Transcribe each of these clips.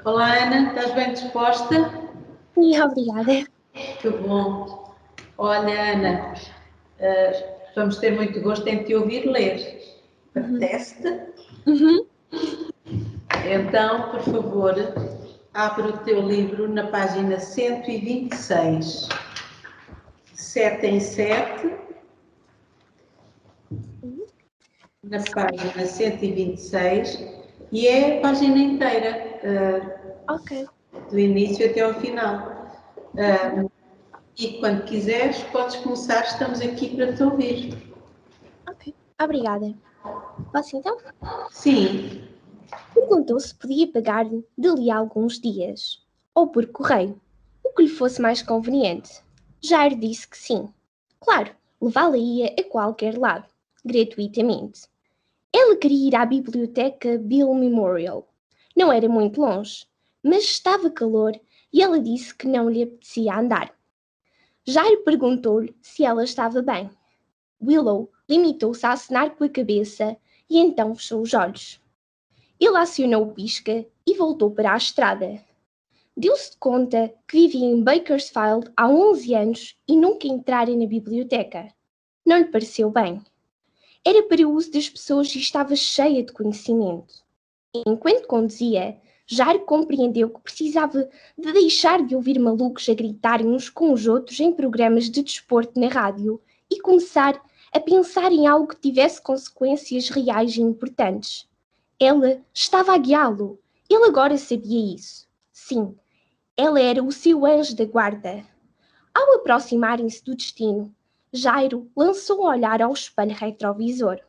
Olá, Ana, estás bem disposta? Sim, obrigada. Que bom. Olha, Ana, vamos ter muito gosto em te ouvir ler. Apetece-te? Uhum. Então, por favor, abre o teu livro na página 126. 7 em 7, na página 126, e é a página inteira, Ok. do início até ao final. E quando quiseres, podes começar, estamos aqui para te ouvir. Ok. Obrigada. Posso então? Sim, Perguntou se podia pagar-lhe dali a alguns dias, ou por correio, o que lhe fosse mais conveniente. Jairo disse que sim. Claro, levá-la-ia a qualquer lado, gratuitamente. Ela queria ir à biblioteca Bill Memorial. Não era muito longe, mas estava calor e ela disse que não lhe apetecia andar. Jairo perguntou-lhe se ela estava bem. Willow limitou-se a acenar com a cabeça e então fechou os olhos. Ele acionou o pisca e voltou para a estrada. Deu-se de conta que vivia em Bakersfield há 11 anos e nunca entrara na biblioteca. Não lhe pareceu bem. Era para o uso das pessoas e estava cheia de conhecimento. Enquanto conduzia, Jairo compreendeu que precisava de deixar de ouvir malucos a gritarem uns com os outros em programas de desporto na rádio e começar a pensar em algo que tivesse consequências reais e importantes. Ela estava a guiá-lo. Ele agora sabia isso. Sim, ela era o seu anjo da guarda. Ao aproximarem-se do destino, Jairo lançou um olhar ao espelho retrovisor.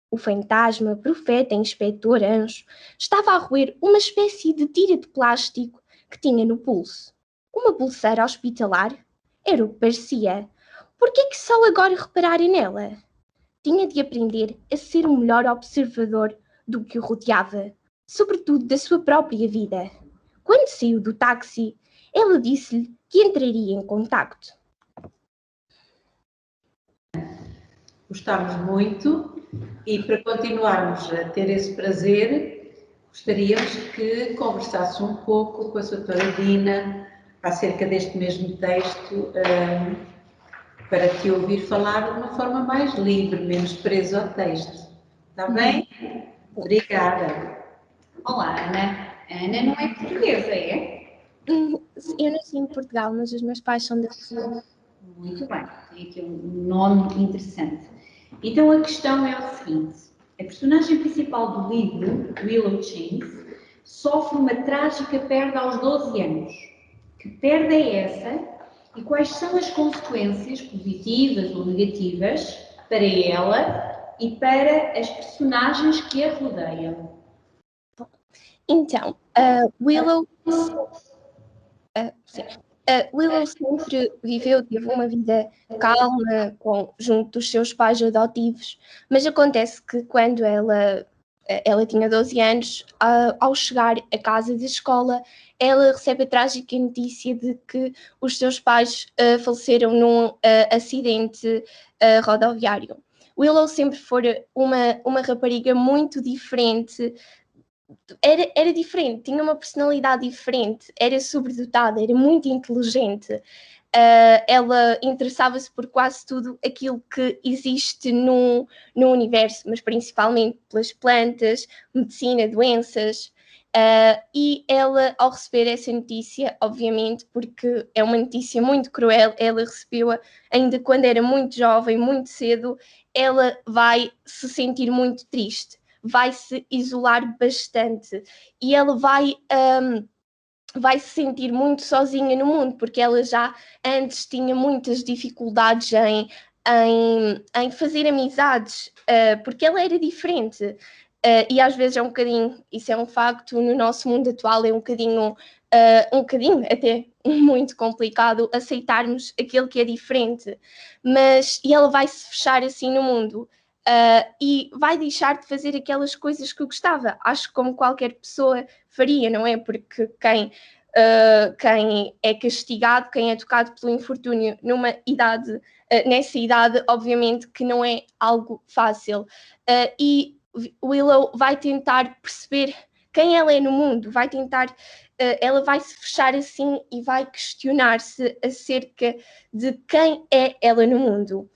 O fantasma, profeta e inspetor anjo estava a roer uma espécie de tira de plástico que tinha no pulso. Uma pulseira hospitalar? Era o que parecia. Por que é que só agora repararam nela? Tinha de aprender a ser um melhor observador do que o rodeava, sobretudo da sua própria vida. Quando saiu do táxi, ela disse-lhe que entraria em contacto. gostámos muito e para continuarmos a ter esse prazer, gostaríamos que conversasse um pouco com a sua doutora Dina acerca deste mesmo texto, para te ouvir falar de uma forma mais livre, menos preso ao texto. Está bem? Obrigada. Olá, Ana. Ana não é portuguesa, é? Eu nasci em Portugal, mas os meus pais são da Rússia. Muito bem, tem aqui um nome interessante. Então a questão é o seguinte: a personagem principal do livro, Willow Chains, sofre uma trágica perda aos 12 anos. Que perda é essa e quais são as consequências positivas ou negativas para ela e para as personagens que a rodeiam? Então, Willow sempre viveu, teve uma vida calma junto dos seus pais adotivos, mas acontece que quando ela tinha 12 anos, ao chegar à casa de escola, ela recebe a trágica notícia de que os seus pais faleceram num acidente rodoviário. Willow sempre foi uma rapariga muito diferente. Era diferente, tinha uma personalidade diferente, era sobredotada, era muito inteligente. Ela interessava-se por quase tudo aquilo que existe no universo, mas principalmente pelas plantas, medicina, doenças. E ela, ao receber essa notícia, obviamente, porque é uma notícia muito cruel, ela recebeu-a ainda quando era muito jovem, muito cedo, ela vai se sentir muito triste, vai se isolar bastante e ela vai se sentir muito sozinha no mundo, porque ela já antes tinha muitas dificuldades em fazer amizades, porque ela era diferente. E às vezes é um bocadinho, isso é um facto, no nosso mundo atual é um bocadinho até muito complicado aceitarmos aquilo que é diferente, e ela vai se fechar assim no mundo. E vai deixar de fazer aquelas coisas que gostava. Acho que como qualquer pessoa faria, não é? Porque quem é castigado, quem é tocado pelo infortúnio nessa idade, obviamente que não é algo fácil. E Willow vai tentar perceber quem ela é no mundo, vai tentar, ela vai se fechar assim e vai questionar-se acerca de quem é ela no mundo.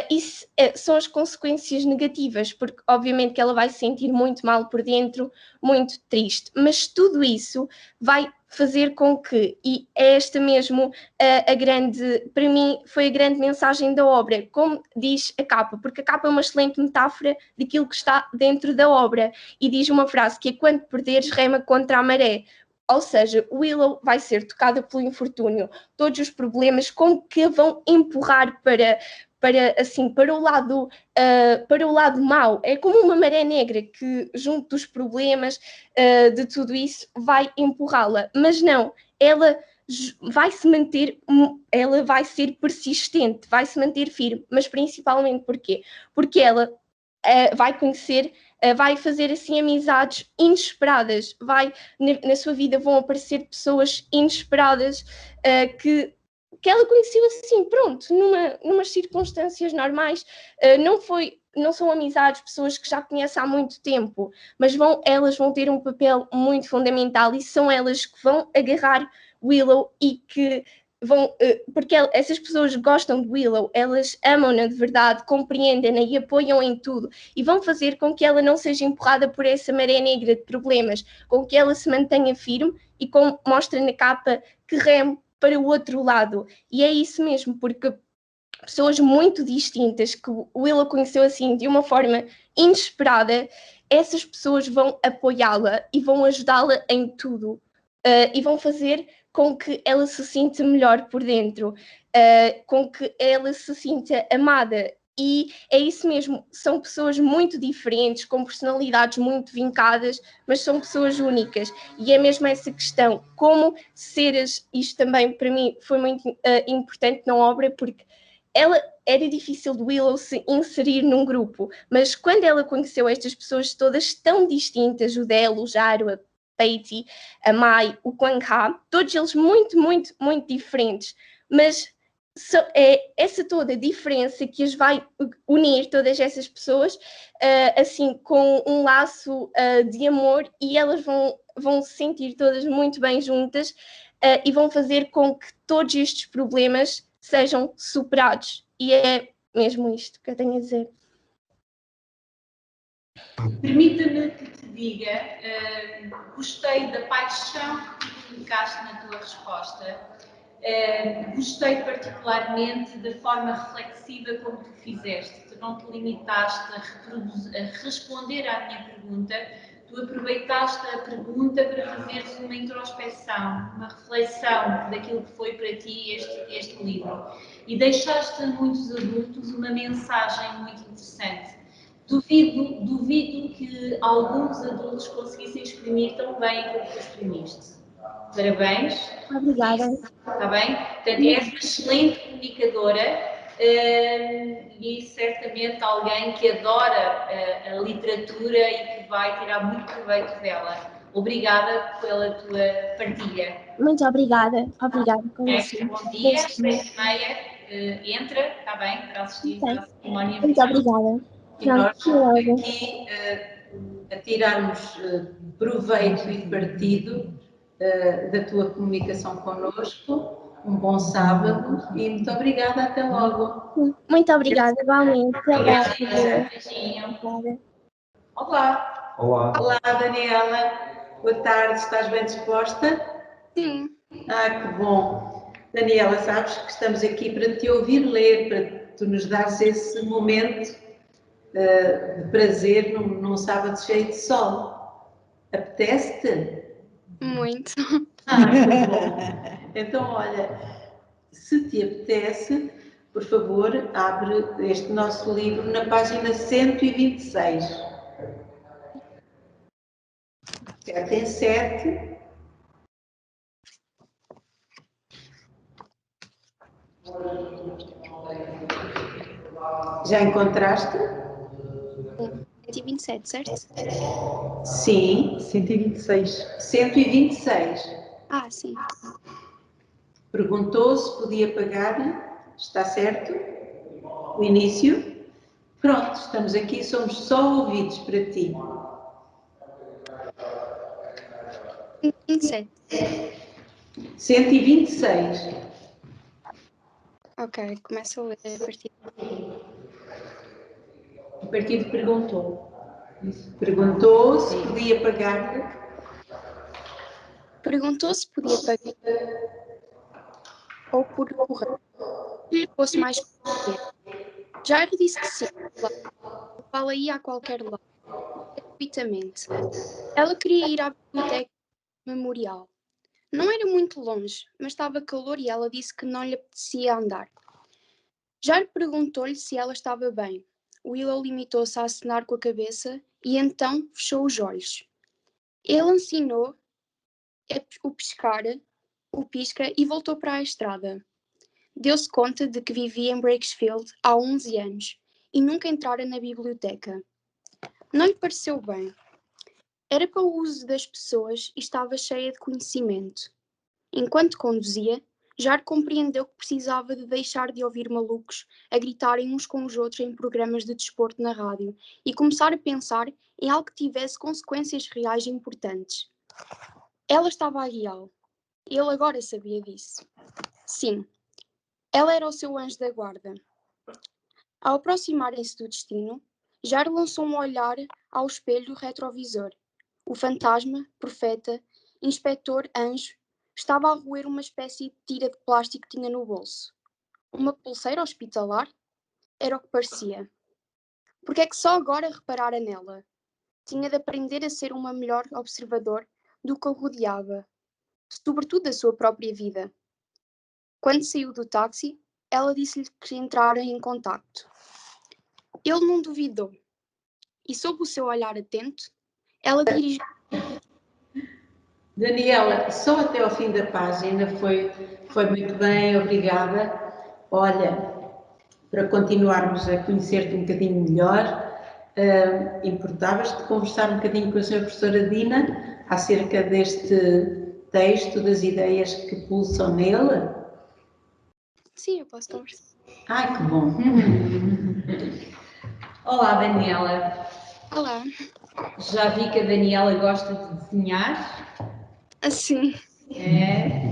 Isso são as consequências negativas, porque obviamente que ela vai se sentir muito mal por dentro, muito triste, mas tudo isso vai fazer com que, e é esta mesmo a grande, para mim, foi a grande mensagem da obra, como diz a capa, porque a capa é uma excelente metáfora daquilo que está dentro da obra, e diz uma frase que é: quando perderes, rema contra a maré. Ou seja, Willow vai ser tocada pelo infortúnio, todos os problemas como que a vão empurrar para o lado mau. É como uma maré negra que, junto dos problemas, de tudo isso, vai empurrá-la. Mas não, ela vai se manter, ela vai ser persistente, vai se manter firme, mas principalmente porquê? Porque ela vai conhecer, vai fazer assim amizades inesperadas, na sua vida vão aparecer pessoas inesperadas que ela conheceu assim, pronto, numas circunstâncias normais, não são amizades, pessoas que já conhecem há muito tempo, mas elas vão ter um papel muito fundamental e são elas que vão agarrar Willow e que vão, porque essas pessoas gostam de Willow, elas amam-na de verdade, compreendem-na e apoiam em tudo e vão fazer com que ela não seja empurrada por essa maré negra de problemas, com que ela se mantenha firme e como mostra na capa, que reme para o outro lado. E é isso mesmo, porque pessoas muito distintas que o Willow conheceu assim de uma forma inesperada, essas pessoas vão apoiá-la e vão ajudá-la em tudo, e vão fazer com que ela se sinta melhor por dentro, com que ela se sinta amada. E é isso mesmo, são pessoas muito diferentes, com personalidades muito vincadas, mas são pessoas únicas. E é mesmo essa questão, como seres, isto também para mim foi muito importante na obra, porque era difícil de Willow se inserir num grupo, mas quando ela conheceu estas pessoas todas tão distintas, o Del, o Jaro, a Patty, a Mai, o Quang Ha, todos eles muito, muito, muito diferentes, mas é essa toda a diferença que as vai unir, todas essas pessoas, assim, com um laço de amor, e elas vão se sentir todas muito bem juntas, e vão fazer com que todos estes problemas sejam superados. E é mesmo isto que eu tenho a dizer. Permita-me que te diga, gostei da paixão que comunicaste na tua resposta, gostei particularmente da forma reflexiva como tu fizeste. Tu não te limitaste a responder à minha pergunta, tu aproveitaste a pergunta para fazeres uma introspeção, uma reflexão daquilo que foi para ti este livro. E deixaste a muitos adultos uma mensagem muito interessante. Duvido que alguns adultos conseguissem exprimir tão bem como tu exprimiste. Parabéns. Obrigada. Está bem? Portanto, és uma excelente comunicadora e certamente alguém que adora a literatura e que vai tirar muito proveito dela. Obrigada pela tua partilha. Muito obrigada. Obrigada. Bom dia, às 6h30, entra, está bem, para assistir à cerimónia. Muito obrigada. E nós aqui a tirarmos proveito e partido da tua comunicação connosco. Um bom sábado e muito obrigada. Até logo. Muito obrigada, igualmente. Obrigada. Olá. Olá. Olá, Daniela. Boa tarde. Estás bem disposta? Sim. Ah, que bom. Daniela, sabes que estamos aqui para te ouvir ler, para tu nos dares esse momento de prazer num sábado cheio de sol. Apetece-te? Muito. Ah, que bom. Então, olha, se te apetece, por favor, abre este nosso livro na página 126. 7 em 7. Já encontraste? 127, certo? Sim. 126. 126. Ah, sim. Perguntou se podia pagar. Está certo? O início? Pronto, estamos aqui, somos só ouvidos para ti. 27. 126. Ok, começo a ler a partir. O partido perguntou. Perguntou se podia pagar-lhe. Perguntou se podia pagar ou por correio, que lhe fosse mais conveniente. Jairo disse que sim, claro. Ela ia a qualquer lado, gratuitamente. Ela queria ir à biblioteca memorial. Não era muito longe, mas estava calor e ela disse que não lhe apetecia andar. Jairo perguntou-lhe se ela estava bem. Willow limitou-se a acenar com a cabeça e então fechou os olhos. Ele ensinou o pisca e voltou para a estrada. Deu-se conta de que vivia em Breaksfield há 11 anos e nunca entrara na biblioteca. Não lhe pareceu bem. Era para o uso das pessoas e estava cheia de conhecimento. Enquanto conduzia, Jairo compreendeu que precisava de deixar de ouvir malucos a gritarem uns com os outros em programas de desporto na rádio e começar a pensar em algo que tivesse consequências reais e importantes. Ela estava a guiá-lo. Ele agora sabia disso. Sim, ela era o seu anjo da guarda. Ao aproximarem-se do destino, Jairo lançou um olhar ao espelho retrovisor. O fantasma, profeta, inspetor, anjo, estava a roer uma espécie de tira de plástico que tinha no bolso. Uma pulseira hospitalar? Era o que parecia. Porque é que só agora reparara nela? Tinha de aprender a ser uma melhor observador do que o rodeava, sobretudo da sua própria vida. Quando saiu do táxi, ela disse-lhe que entrara em contacto. Ele não duvidou. E sob o seu olhar atento, ela dirigiu. Daniela, só até ao fim da página foi muito bem, obrigada. Olha, para continuarmos a conhecer-te um bocadinho melhor, importavas-te conversar um bocadinho com a senhora professora Dina acerca deste texto, das ideias que pulsam nele? Sim, eu posso conversar. Ai, que bom! Olá, Daniela. Olá. Já vi que a Daniela gosta de desenhar. Assim.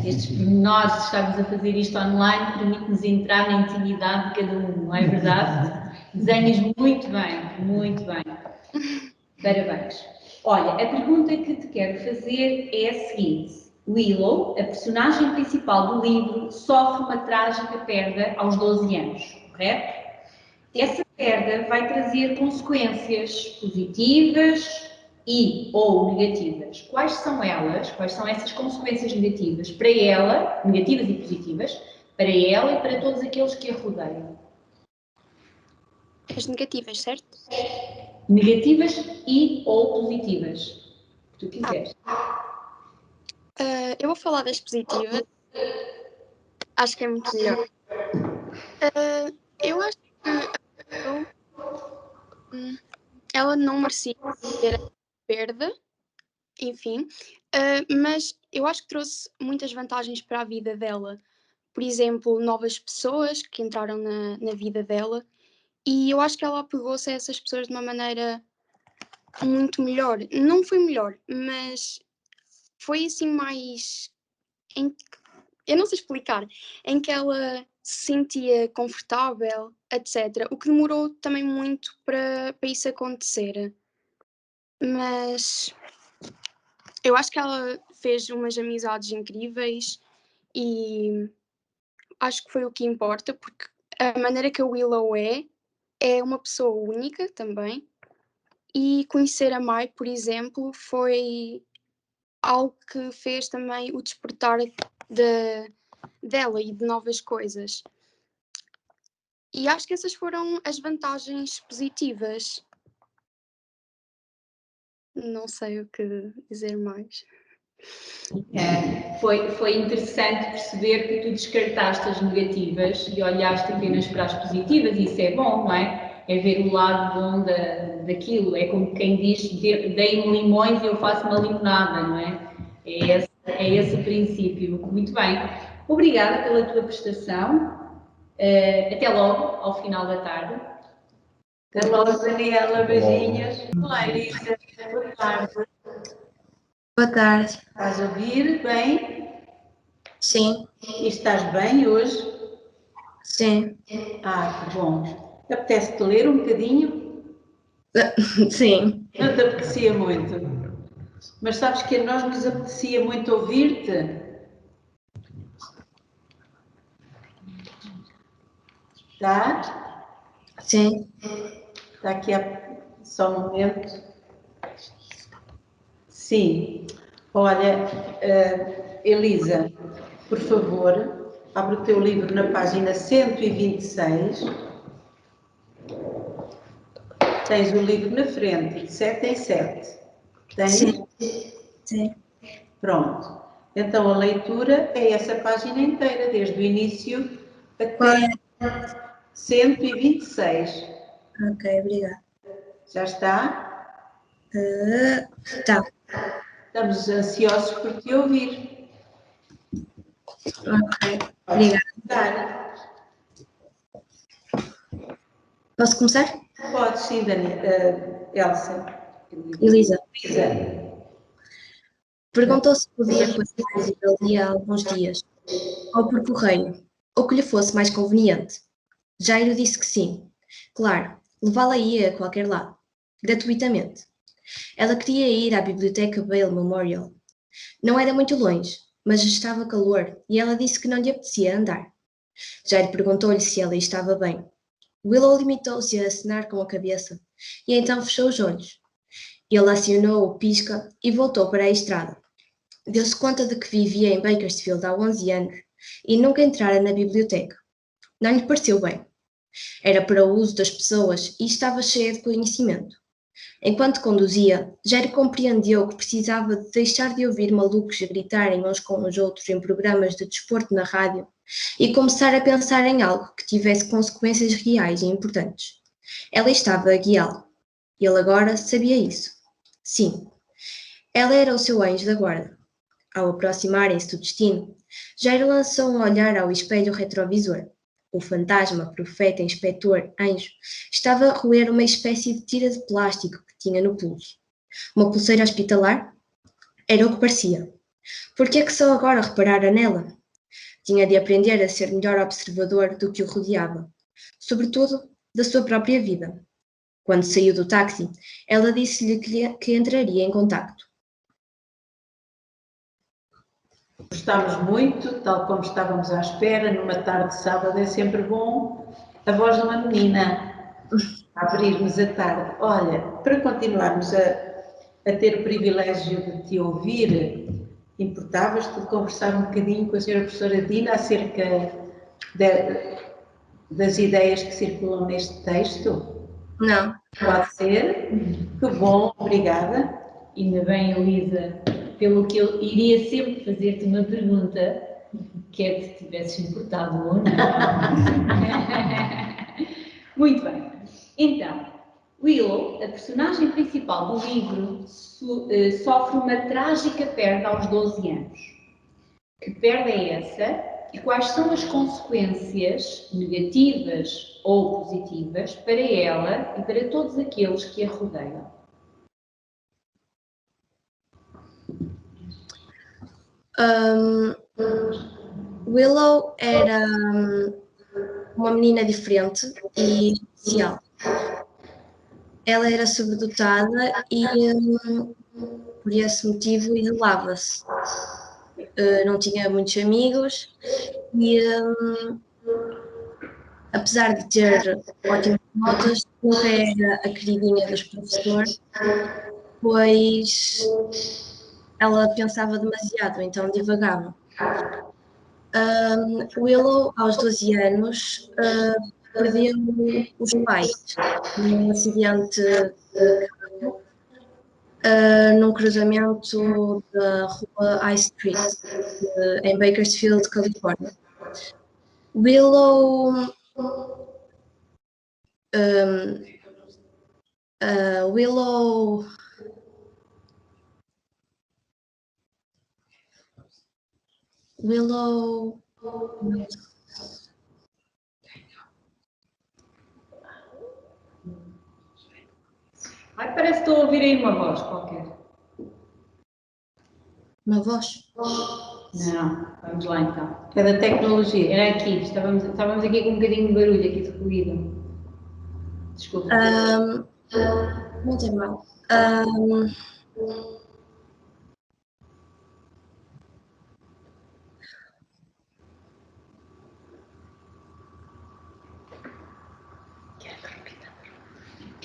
Estes pormenores de estarmos a fazer isto online permite-nos entrar na intimidade de cada um, não é verdade? Desenhas muito bem, muito bem. Parabéns. Olha, a pergunta que te quero fazer é a seguinte. Willow, a personagem principal do livro, sofre uma trágica perda aos 12 anos, correto? Essa perda vai trazer consequências positivas e ou negativas. Quais são elas? Quais são essas consequências negativas para ela, negativas e positivas, para ela e para todos aqueles que a rodeiam? As negativas, certo? Negativas e ou positivas, o que tu quiseres. Eu vou falar das positivas. Acho que é muito melhor. Eu acho que ela não merecia ter a perda, enfim, mas eu acho que trouxe muitas vantagens para a vida dela. Por exemplo, novas pessoas que entraram na vida dela, e eu acho que ela apegou-se a essas pessoas de uma maneira muito melhor. Não foi melhor, mas foi assim mais. Eu não sei explicar, em que ela se sentia confortável, etc. O que demorou também muito para isso acontecer. Mas eu acho que ela fez umas amizades incríveis e acho que foi o que importa, porque a maneira que a Willow é uma pessoa única também. E conhecer a Mai, por exemplo, foi algo que fez também o despertar dela e de novas coisas. E acho que essas foram as vantagens positivas. Não sei o que dizer mais. Foi interessante perceber que tu descartaste as negativas e olhaste apenas para as positivas, e isso é bom, não é? É ver o lado bom daquilo, é como quem diz, dei-me limões e eu faço uma limonada, não é? É esse o princípio. Muito bem. Obrigada pela tua prestação. Até logo, ao final da tarde. Até logo, Daniela, beijinhos. Olá, Elisa, boa tarde. Boa tarde. Estás a ouvir bem? Sim, E estás bem hoje? sim, Ah, que bom. Apetece-te ler um bocadinho? sim. Não te apetecia muito. Mas sabes que a nós nos apetecia muito ouvir-te? Tá? Sim, Está aqui só um momento. Sim. Olha, Elisa, por favor, abre o teu livro na página 126. Tens o livro na frente, de 7 em 7. Tens? sim, sim. Pronto. Então a leitura é essa página inteira, desde o início Qual até é? 126. Ok, obrigada. Já está? Tá, Estamos ansiosos por te ouvir. ok, Podes obrigada. começar. Posso começar? Podes sim, Elsa. Elisa, Elisa. perguntou se podia passar ali há alguns dias, ou por correio, ou que lhe fosse mais conveniente. Jairo disse que sim. Claro, levá-la-ia a qualquer lado, gratuitamente. Ela queria ir à biblioteca Vail Memorial. Não era muito longe, mas estava calor e ela disse que não lhe apetecia andar. Jairo perguntou-lhe se ela estava bem. Willow limitou-se a acenar com a cabeça e então fechou os olhos. Ele acionou o pisca e voltou para a estrada. Deu-se conta de que vivia em Bakersfield há 11 anos e nunca entrara na biblioteca. Não lhe pareceu bem. Era para o uso das pessoas e estava cheia de conhecimento. Enquanto conduzia, Jairo compreendeu que precisava de deixar de ouvir malucos gritarem uns com os outros em programas de desporto na rádio e começar a pensar em algo que tivesse consequências reais e importantes. Ela estava a guiá-lo. Ele agora sabia isso. Sim, ela era o seu anjo da guarda. Ao aproximarem-se do destino, Jairo lançou um olhar ao espelho retrovisor. O fantasma, profeta, inspetor, anjo, estava a roer uma espécie de tira de plástico que tinha no pulso. Uma pulseira hospitalar? Era o que parecia. Por que é que só agora reparara nela? Tinha de aprender a ser melhor observador do que o rodeava, sobretudo da sua própria vida. Quando saiu do táxi, ela disse-lhe que entraria em contacto. Gostámos muito, tal como estávamos à espera, numa tarde de sábado é sempre bom a voz de uma menina a abrir-nos a tarde. Olha, para continuarmos a ter o privilégio de te ouvir, importavas-te de conversar um bocadinho com a senhora professora Dina acerca das ideias que circulam neste texto? Não. Pode ser? Que bom, obrigada. Ainda bem, Elisa, pelo que eu iria sempre fazer-te uma pergunta, quer te tivesses importado ou não. Muito bem. Então, Willow, a personagem principal do livro, sofre uma trágica perda aos 12 anos. Que perda é essa? E quais são as consequências negativas ou positivas para ela e para todos aqueles que a rodeiam? Willow era uma menina diferente e especial. Ela era sobredotada e, por esse motivo, isolava-se. Não tinha muitos amigos e, apesar de ter ótimas notas, nunca era a queridinha dos professores, pois ela pensava demasiado, então divagava. Willow, aos 12 anos, perdeu os pais num acidente de carro, num cruzamento da rua High Street, em Bakersfield, Califórnia. Willow, Willow Ai, parece que estou a ouvir aí uma voz qualquer. Uma voz? Não, vamos lá então. É da tecnologia. Era aqui, estávamos aqui com um bocadinho de barulho aqui de ruído. Desculpa. Não tem mal.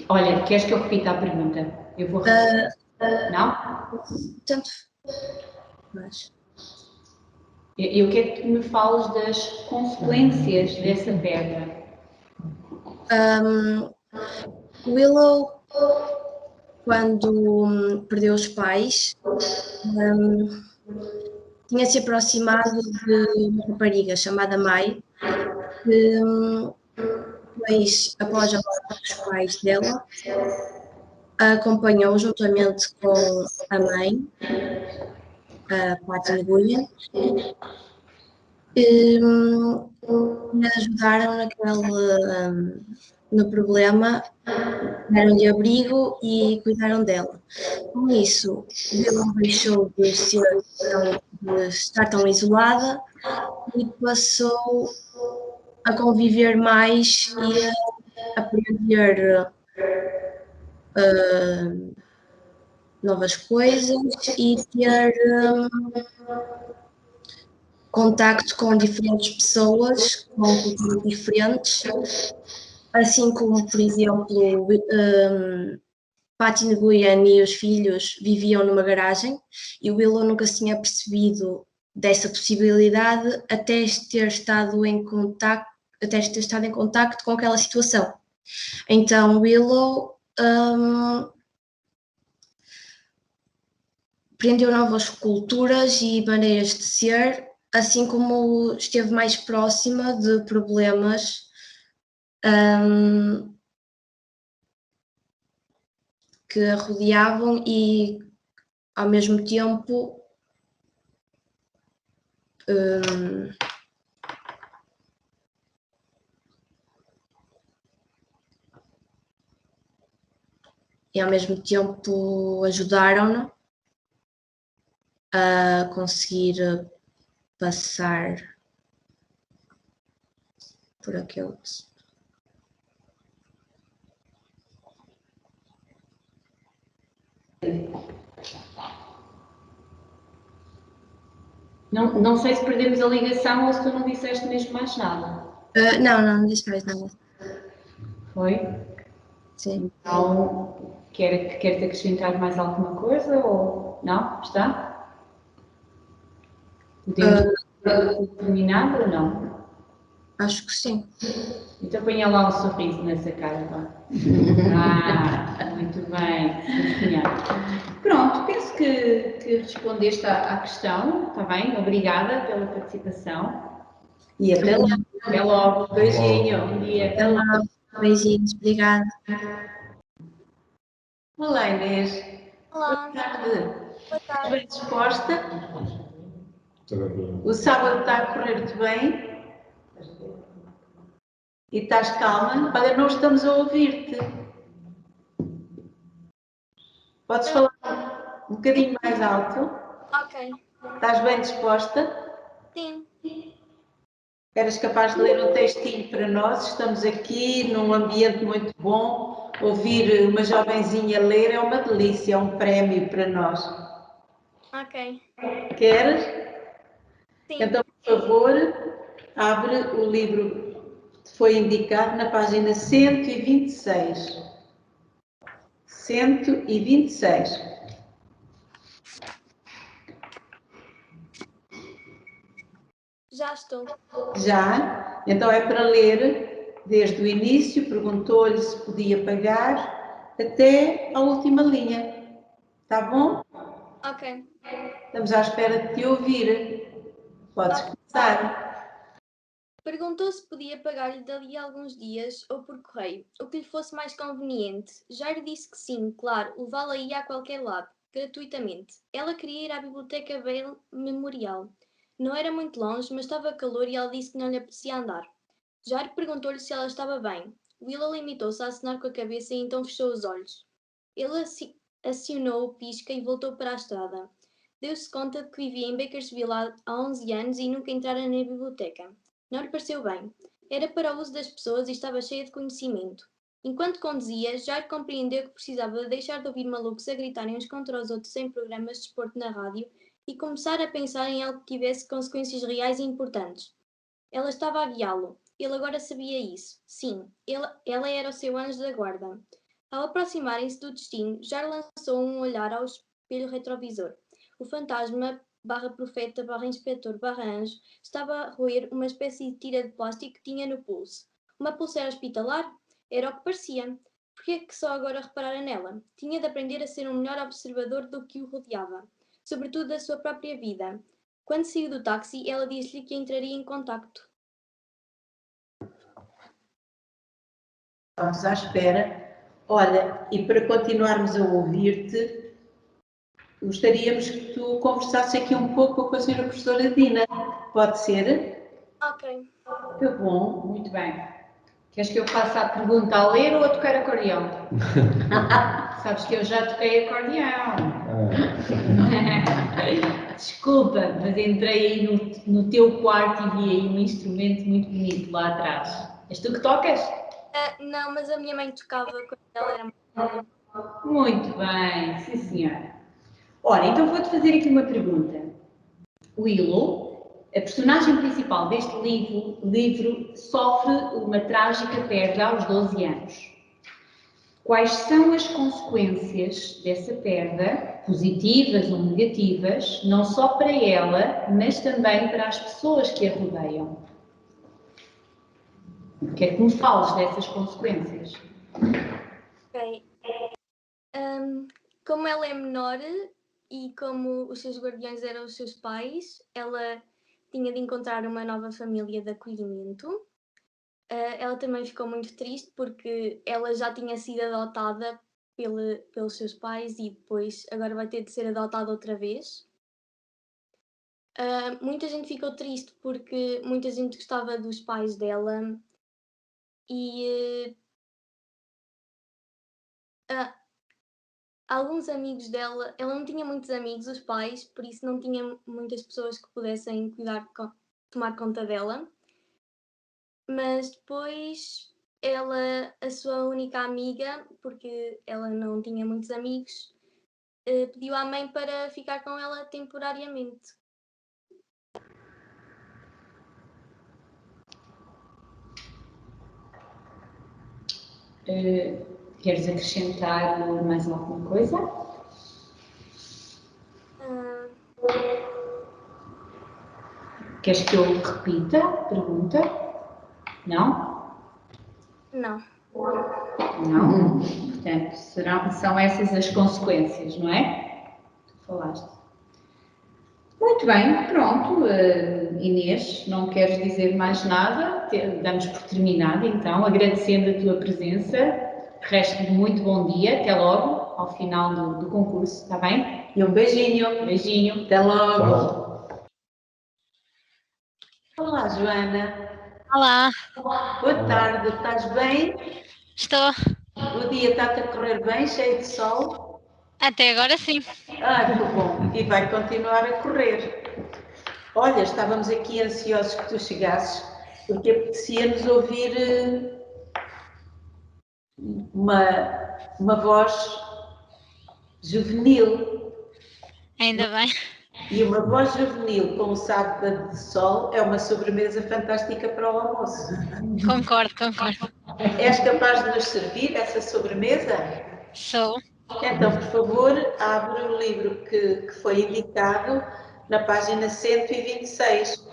Olha, queres que eu repita a pergunta? Eu vou repetir. Não? Tanto. Mas. Eu quero que tu me fales das consequências dessa pedra. Willow, quando perdeu os pais, tinha se aproximado de uma rapariga chamada Mai, que depois, após a morte dos pais dela, a acompanhou juntamente com a mãe, a Patty Nguyen, e ajudaram no problema, deram-lhe abrigo e cuidaram dela. Com isso, Willow deixou de estar tão isolada e passou a conviver mais e a aprender novas coisas e ter contacto com diferentes pessoas, com culturas diferentes, assim como, por exemplo, Patty Nguyen e os filhos viviam numa garagem e o Willow nunca se tinha percebido dessa possibilidade até ter estado em contacto com aquela situação. Então Willow aprendeu novas culturas e maneiras de ser, assim como esteve mais próxima de problemas que a rodeavam e, ao mesmo tempo, ajudaram-na a conseguir passar por aquele. Não sei se perdemos a ligação ou se tu não disseste mesmo mais nada. Não disse mais nada. Foi? Sim. Então, queres acrescentar mais alguma coisa ou não? Está? Podemos terminar ou não? Acho que sim. Então ponha lá um sorriso nessa cara, vá. Muito bem, sim senhor. Pronto, penso que respondeste à questão, está bem? Obrigada pela participação. E até lá. Até logo. Beijinho. Bom dia. Até lá. Beijinhos. Obrigada. Olá, Inês. Olá, Boa tarde. boa Estás tarde. bem disposta? O sábado está a correr-te bem? E estás calma? Olha, não estamos a ouvir-te. Podes falar um bocadinho mais alto? Ok. Estás bem disposta? Sim. Eras capaz de ler um textinho para nós? Estamos aqui num ambiente muito bom. Ouvir uma jovenzinha ler é uma delícia, é um prémio para nós. Ok. Queres? Sim. Então, por favor, abre o livro que foi indicado na página 126. 126. Já estou. Já? Então é para ler desde o início, perguntou-lhe se podia pagar até a última linha. Tá bom? Ok. Estamos à espera de te ouvir. Podes começar. Perguntou se podia pagar-lhe dali a alguns dias ou por correio, o que lhe fosse mais conveniente. Jairo disse que sim, claro, levá-la-ia a qualquer lado, gratuitamente. Ela queria ir à Biblioteca Vale Memorial. Não era muito longe, mas estava calor e ela disse que não lhe apetecia andar. Jairo perguntou-lhe se ela estava bem. Willow limitou-se a acenar com a cabeça e então fechou os olhos. Ele acionou o pisca e voltou para a estrada. Deu-se conta de que vivia em Bakersville há 11 anos e nunca entrara na biblioteca. Não lhe pareceu bem. Era para o uso das pessoas e estava cheia de conhecimento. Enquanto conduzia, Jair compreendeu que precisava deixar de ouvir malucos a gritarem uns contra os outros em programas de desporto na rádio e começar a pensar em algo que tivesse consequências reais e importantes. Ela estava a guiá-lo. Ele agora sabia isso. Sim, ela era o seu anjo da guarda. Ao aproximarem-se do destino, Jair lançou um olhar ao espelho retrovisor. O fantasma /profeta /inspetor /anjo estava a roer uma espécie de tira de plástico que tinha no pulso. Uma pulseira hospitalar? Era o que parecia. Por que é que só agora reparara nela? Tinha de aprender a ser um melhor observador do que o rodeava, sobretudo da sua própria vida. Quando saiu do táxi, ela disse-lhe que entraria em contacto. Estamos à espera. Olha, e para continuarmos a ouvir-te, gostaríamos que tu conversasses aqui um pouco com a senhora professora Dina. Pode ser? Ok. Que bom. Muito bem. Queres que eu faça a pergunta a ler ou a tocar acordeão? Sabes que eu já toquei acordeão. Desculpa, mas entrei aí no teu quarto e vi aí um instrumento muito bonito lá atrás. És tu que tocas? Não, mas a minha mãe tocava quando ela era mais nova. Muito bem, sim senhora. Ora, então vou-te fazer aqui uma pergunta. Willow, a personagem principal deste livro sofre uma trágica perda aos 12 anos. Quais são as consequências dessa perda, positivas ou negativas, não só para ela, mas também para as pessoas que a rodeiam? Quero que me fales dessas consequências. Ok. Como ela é menor e como os seus guardiões eram os seus pais, ela tinha de encontrar uma nova família de acolhimento. Ela também ficou muito triste porque ela já tinha sido adotada pelos seus pais e depois agora vai ter de ser adotada outra vez. Muita gente ficou triste porque muita gente gostava dos pais dela e alguns amigos dela, ela não tinha muitos amigos, os pais, por isso não tinha muitas pessoas que pudessem tomar conta dela. Mas depois a sua única amiga, porque ela não tinha muitos amigos, pediu à mãe para ficar com ela temporariamente. Queres acrescentar mais alguma coisa? Queres que eu repita a pergunta? Não? Não. Não? Portanto, são essas as consequências, não é? Tu falaste. Muito bem, pronto. Inês, não queres dizer mais nada? Damos por terminado, então, agradecendo a tua presença. Resto de muito bom dia. Até logo, ao final do concurso, está bem? E um beijinho. Beijinho. Até logo. Olá, Joana. Olá, Boa tarde. Estás bem? estou. O dia está-te a correr bem, cheio de sol? Até agora sim. Ah, que bom. E vai continuar a correr. Olha, estávamos aqui ansiosos que tu chegasses, porque apetecia-nos ouvir uma voz juvenil. Ainda bem. E uma voz juvenil com um saco de sol é uma sobremesa fantástica para o almoço. Concordo. És capaz de nos servir essa sobremesa? Sou. Então, por favor, abre o livro que foi indicado na página 126.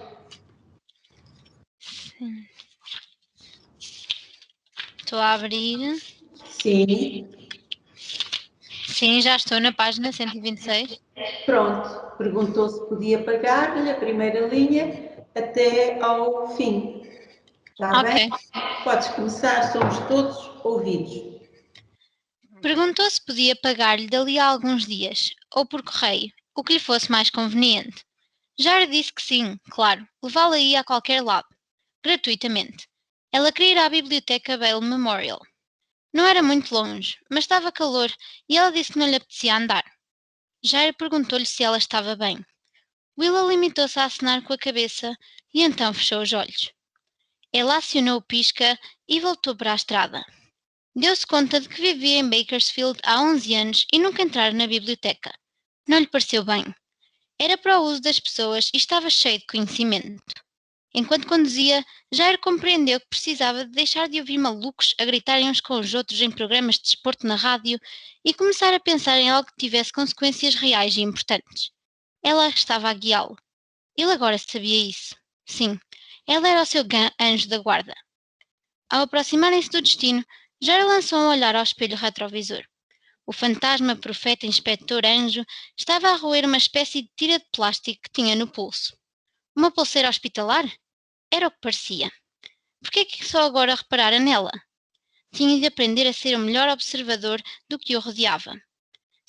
Sim. Estou a abrir. Sim. Sim, já estou na página 126. Pronto, perguntou se podia pagar-lhe a primeira linha até ao fim. Está bem? Podes começar, somos todos ouvidos. Perguntou se podia pagar-lhe dali a alguns dias, ou por correio, o que lhe fosse mais conveniente. Jara disse que sim, claro, levá-la-ia a qualquer lado, gratuitamente. Ela queria ir à biblioteca Bale Memorial. Não era muito longe, mas estava calor e ela disse que não lhe apetecia andar. Jairo perguntou-lhe se ela estava bem. Willow limitou-se a acenar com a cabeça e então fechou os olhos. Ela acionou o pisca e voltou para a estrada. Deu-se conta de que vivia em Bakersfield há 11 anos e nunca entrara na biblioteca. Não lhe pareceu bem. Era para o uso das pessoas e estava cheio de conhecimento. Enquanto conduzia, Jairo compreendeu que precisava de deixar de ouvir malucos a gritarem uns com os outros em programas de desporto na rádio e começar a pensar em algo que tivesse consequências reais e importantes. Ela estava a guiá-lo. Ele agora sabia isso. Sim, ela era o seu anjo da guarda. Ao aproximarem-se do destino, Jairo lançou um olhar ao espelho retrovisor. O fantasma, profeta, inspetor, anjo estava a roer uma espécie de tira de plástico que tinha no pulso. Uma pulseira hospitalar? Era o que parecia. Por que é que só agora reparara nela? Tinha de aprender a ser o melhor observador do que o rodeava.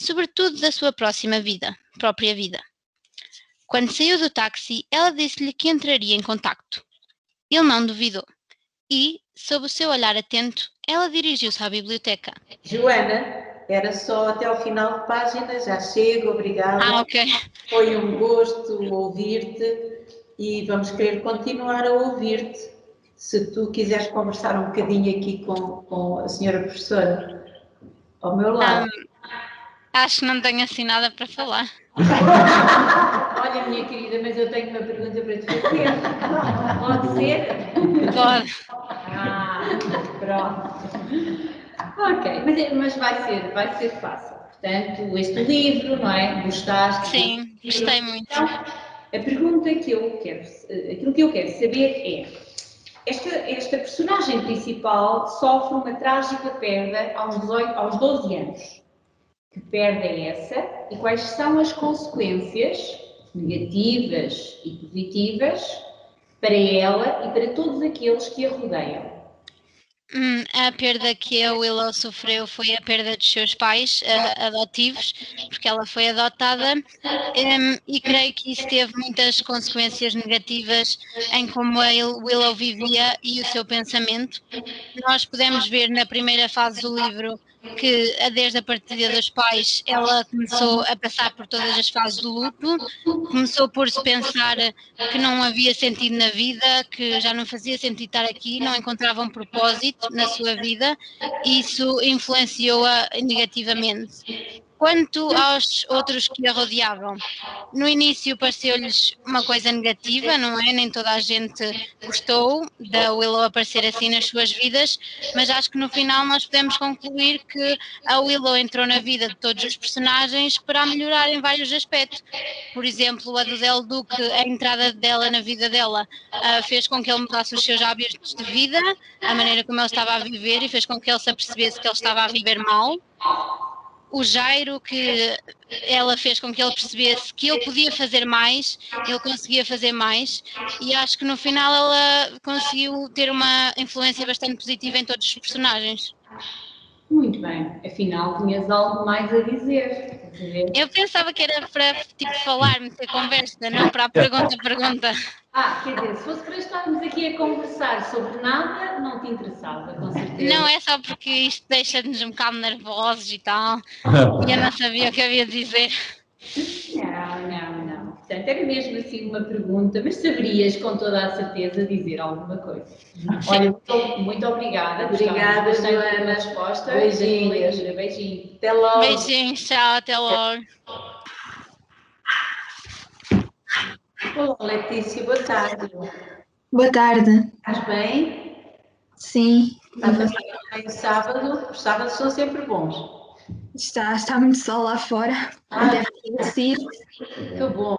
Sobretudo da sua própria vida. Quando saiu do táxi, ela disse-lhe que entraria em contacto. Ele não duvidou. E, sob o seu olhar atento, ela dirigiu-se à biblioteca. Joana, era só até ao final de página, já chego, obrigada. Ok. Foi um gosto ouvir-te e vamos querer continuar a ouvir-te. Se tu quiseres conversar um bocadinho aqui com a senhora professora, ao meu lado. Acho que não tenho assim nada para falar. Olha, minha querida, mas eu tenho uma pergunta para te fazer. Pode ser? Pode. Pronto. Ok, mas vai ser fácil. Portanto, este livro, não é? Gostaste? Sim, gostei muito. Então, a pergunta que eu quero, aquilo que eu quero saber é, esta personagem principal sofre uma trágica perda aos 12 anos. Que perda é essa e quais são as consequências negativas e positivas para ela e para todos aqueles que a rodeiam? A perda que a Willow sofreu foi a perda dos seus pais adotivos, porque ela foi adotada, e creio que isso teve muitas consequências negativas em como a Willow vivia e o seu pensamento. Nós podemos ver na primeira fase do livro que, desde a partida dos pais, ela começou a passar por todas as fases do luto, começou por se pensar que não havia sentido na vida, que já não fazia sentido estar aqui, não encontrava um propósito na sua vida, e isso influenciou-a negativamente. Quanto aos outros que a rodeavam, no início pareceu-lhes uma coisa negativa, não é? Nem toda a gente gostou da Willow aparecer assim nas suas vidas, mas acho que no final nós podemos concluir que a Willow entrou na vida de todos os personagens para melhorar em vários aspectos. Por exemplo, a do Del Duque, a entrada dela na vida dela fez com que ele mudasse os seus hábitos de vida, a maneira como ele estava a viver, e fez com que ele se apercebesse que ele estava a viver mal. O Jairo, que ela fez com que ele percebesse que ele podia fazer mais, ele conseguia fazer mais, e acho que no final ela conseguiu ter uma influência bastante positiva em todos os personagens. Muito bem, afinal tinhas algo mais a dizer. Eu pensava que era para falar, meter conversa, não para a pergunta. Quer dizer, se fosse para estarmos aqui a conversar sobre nada, não te interessava, com certeza. Não, é só porque isto deixa-nos um bocado nervosos e tal, e eu não sabia o que havia de dizer. Não. Portanto, era mesmo assim uma pergunta, mas saberias com toda a certeza dizer alguma coisa. Olha, muito obrigada. Obrigada, Joana. Resposta. Beijinhos. Beijinho. Até logo. Beijinhos, tchau, até logo. Olá, Letícia, boa tarde. Boa tarde. Estás bem? Sim. Está a passar bem o sábado? Os sábados são sempre bons. Está muito sol lá fora. Deve ser. Que bom.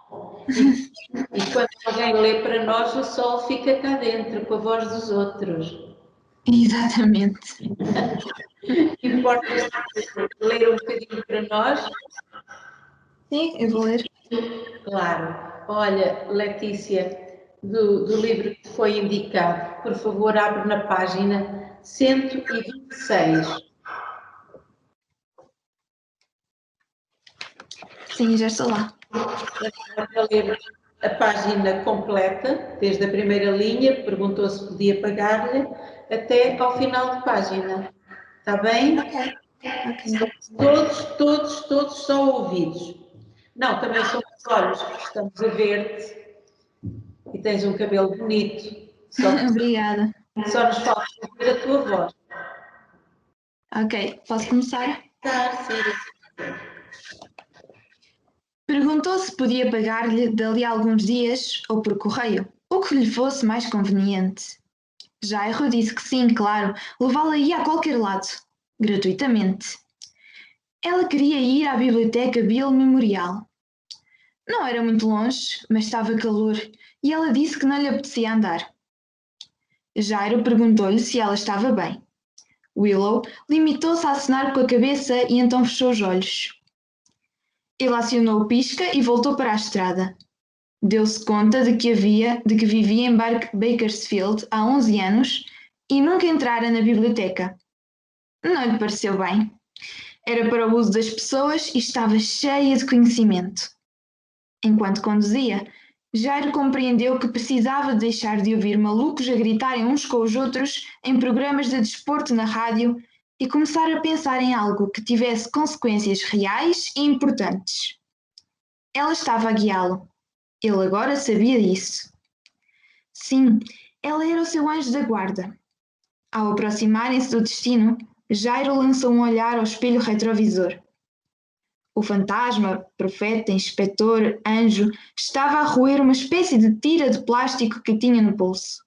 E quando alguém lê para nós, o sol fica cá dentro, com a voz dos outros. Exatamente. Importa ler um bocadinho para nós? Sim, eu vou ler. Claro. Olha, Letícia, do livro que foi indicado, por favor, abre na página 126. Sim, já estou lá. Para ler a página completa, desde a primeira linha, perguntou se podia pagar-lhe, até ao final de página. Está bem? Ok. Todos são ouvidos. Não, também são os olhos, porque estamos a ver-te e tens um cabelo bonito. Obrigada. Só nos falta ouvir a tua voz. Ok, posso começar? Sim. Perguntou se podia pagar-lhe dali a alguns dias ou por correio, o que lhe fosse mais conveniente. Jairo disse que sim, claro, levá-la-ia a qualquer lado, gratuitamente. Ela queria ir à biblioteca Bill Memorial. Não era muito longe, mas estava calor, e ela disse que não lhe apetecia andar. Jairo perguntou-lhe se ela estava bem. Willow limitou-se a acenar com a cabeça e então fechou os olhos. Ele acionou o pisca e voltou para a estrada. Deu-se conta de que vivia em Bakersfield há 11 anos e nunca entrara na biblioteca. Não lhe pareceu bem. Era para o uso das pessoas e estava cheia de conhecimento. Enquanto conduzia, Jairo compreendeu que precisava deixar de ouvir malucos a gritarem uns com os outros em programas de desporto na rádio e começar a pensar em algo que tivesse consequências reais e importantes. Ela estava a guiá-lo. Ele agora sabia disso. Sim, ela era o seu anjo da guarda. Ao aproximarem-se do destino, Jairo lançou um olhar ao espelho retrovisor. O fantasma, profeta, inspetor, anjo, estava a roer uma espécie de tira de plástico que tinha no pulso.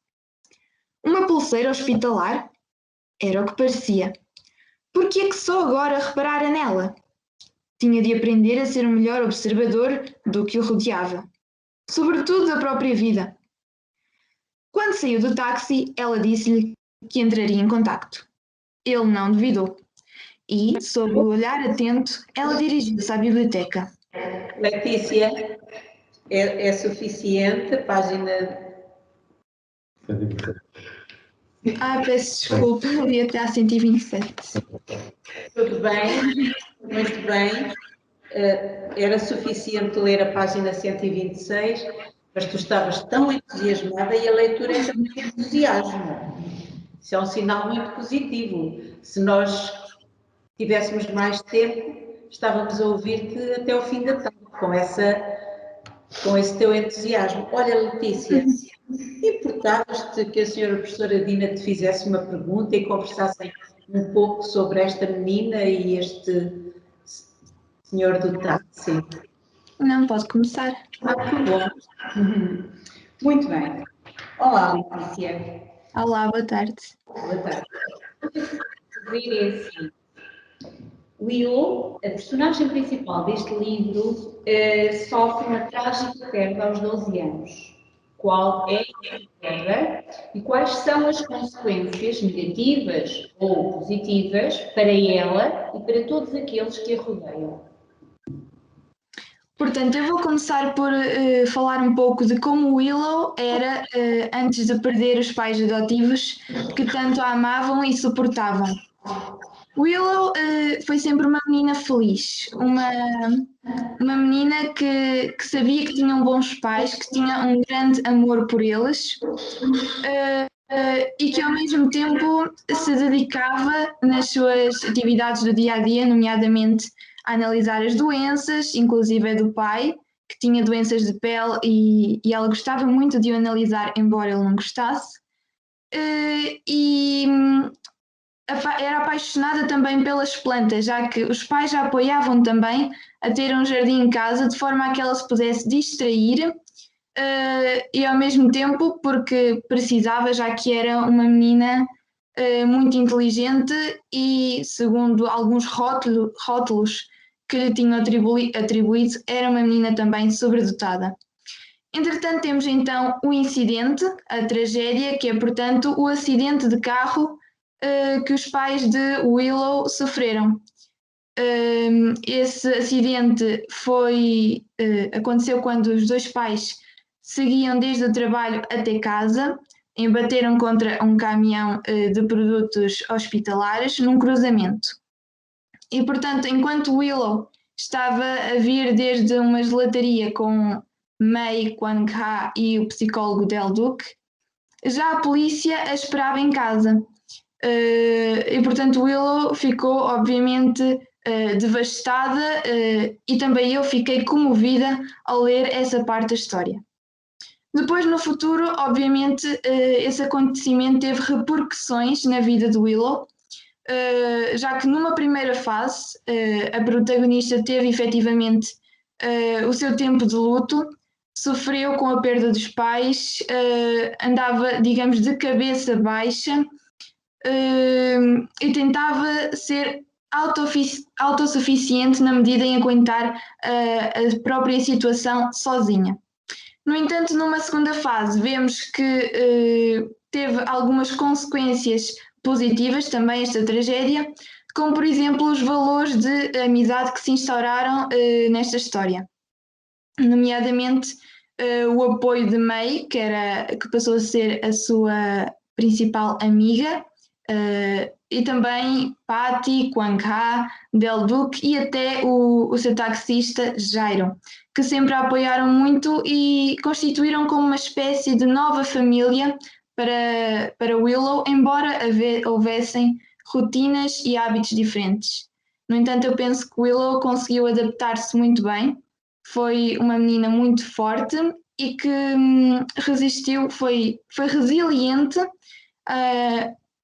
Uma pulseira hospitalar? Era o que parecia. Por que é que só agora reparara nela? Tinha de aprender a ser um melhor observador do que o rodeava. Sobretudo da própria vida. Quando saiu do táxi, ela disse-lhe que entraria em contacto. Ele não duvidou. E, sob o olhar atento, ela dirigiu-se à biblioteca. Letícia, é suficiente? Página... Peço desculpa, ali até à 127. Tudo bem, muito bem. Era suficiente ler a página 126, mas tu estavas tão entusiasmada e a leitura é também entusiasmo. Isso é um sinal muito positivo. Se nós tivéssemos mais tempo, estávamos a ouvir-te até o fim da tarde, com esse teu entusiasmo. Olha, Letícia, importavas-te que a senhora professora Dina te fizesse uma pergunta e conversassem um pouco sobre esta menina e este senhor do táxi? Não, pode começar. Que bom. Muito bem. Olá, Letícia. Olá, boa tarde. Boa tarde. É assim. Willow, a personagem principal deste livro, sofre uma trágica perda aos 12 anos. Qual é a perda e quais são as consequências negativas ou positivas para ela e para todos aqueles que a rodeiam? Portanto, eu vou começar por falar um pouco de como Willow era antes de perder os pais adotivos que tanto a amavam e suportavam. Willow foi sempre uma menina feliz, uma menina que sabia que tinham bons pais, que tinha um grande amor por eles e que ao mesmo tempo se dedicava nas suas atividades do dia a dia, nomeadamente a analisar as doenças, inclusive a do pai, que tinha doenças de pele e ela gostava muito de o analisar, embora ele não gostasse. Era apaixonada também pelas plantas, já que os pais a apoiavam também a ter um jardim em casa, de forma a que ela se pudesse distrair e ao mesmo tempo porque precisava, já que era uma menina muito inteligente e, segundo alguns rótulos que lhe tinham atribuído, era uma menina também sobredotada. Entretanto, temos então o incidente, a tragédia, que é, portanto, o acidente de carro que os pais de Willow sofreram. Esse acidente aconteceu quando os dois pais seguiam desde o trabalho até casa, embateram contra um caminhão de produtos hospitalares num cruzamento. E, portanto, enquanto Willow estava a vir desde uma gelataria com Mei Kwang-ha e o psicólogo Del Duque, já a polícia a esperava em casa. E, portanto, Willow ficou, obviamente, devastada, e também eu fiquei comovida ao ler essa parte da história. Depois, no futuro, obviamente, esse acontecimento teve repercussões na vida de Willow, já que numa primeira fase a protagonista teve efetivamente o seu tempo de luto, sofreu com a perda dos pais, andava, digamos, de cabeça baixa, e tentava ser autossuficiente na medida em aguentar a própria situação sozinha. No entanto, numa segunda fase, vemos que teve algumas consequências positivas também esta tragédia, como por exemplo os valores de amizade que se instauraram nesta história, nomeadamente o apoio de May, que passou a ser a sua principal amiga, e também Patty, Quang Ha, Del Duque e até o seu taxista Jairo, que sempre a apoiaram muito e constituíram como uma espécie de nova família para Willow, embora houvessem rotinas e hábitos diferentes. No entanto, eu penso que Willow conseguiu adaptar-se muito bem, foi uma menina muito forte e que resistiu, foi resiliente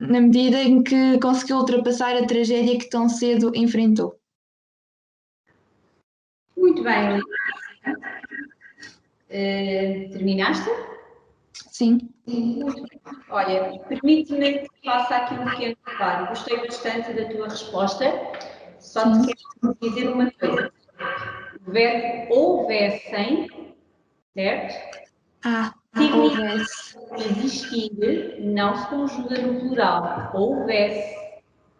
na medida em que conseguiu ultrapassar a tragédia que tão cedo enfrentou. Muito bem, terminaste? Sim. Muito bem. Olha, permite-me que faça aqui um pequeno reparo. Gostei bastante da tua resposta. Só te quero dizer uma coisa. O verbo houvessem, certo? Houvesse. Existir não se conjuga no plural. Houvesse,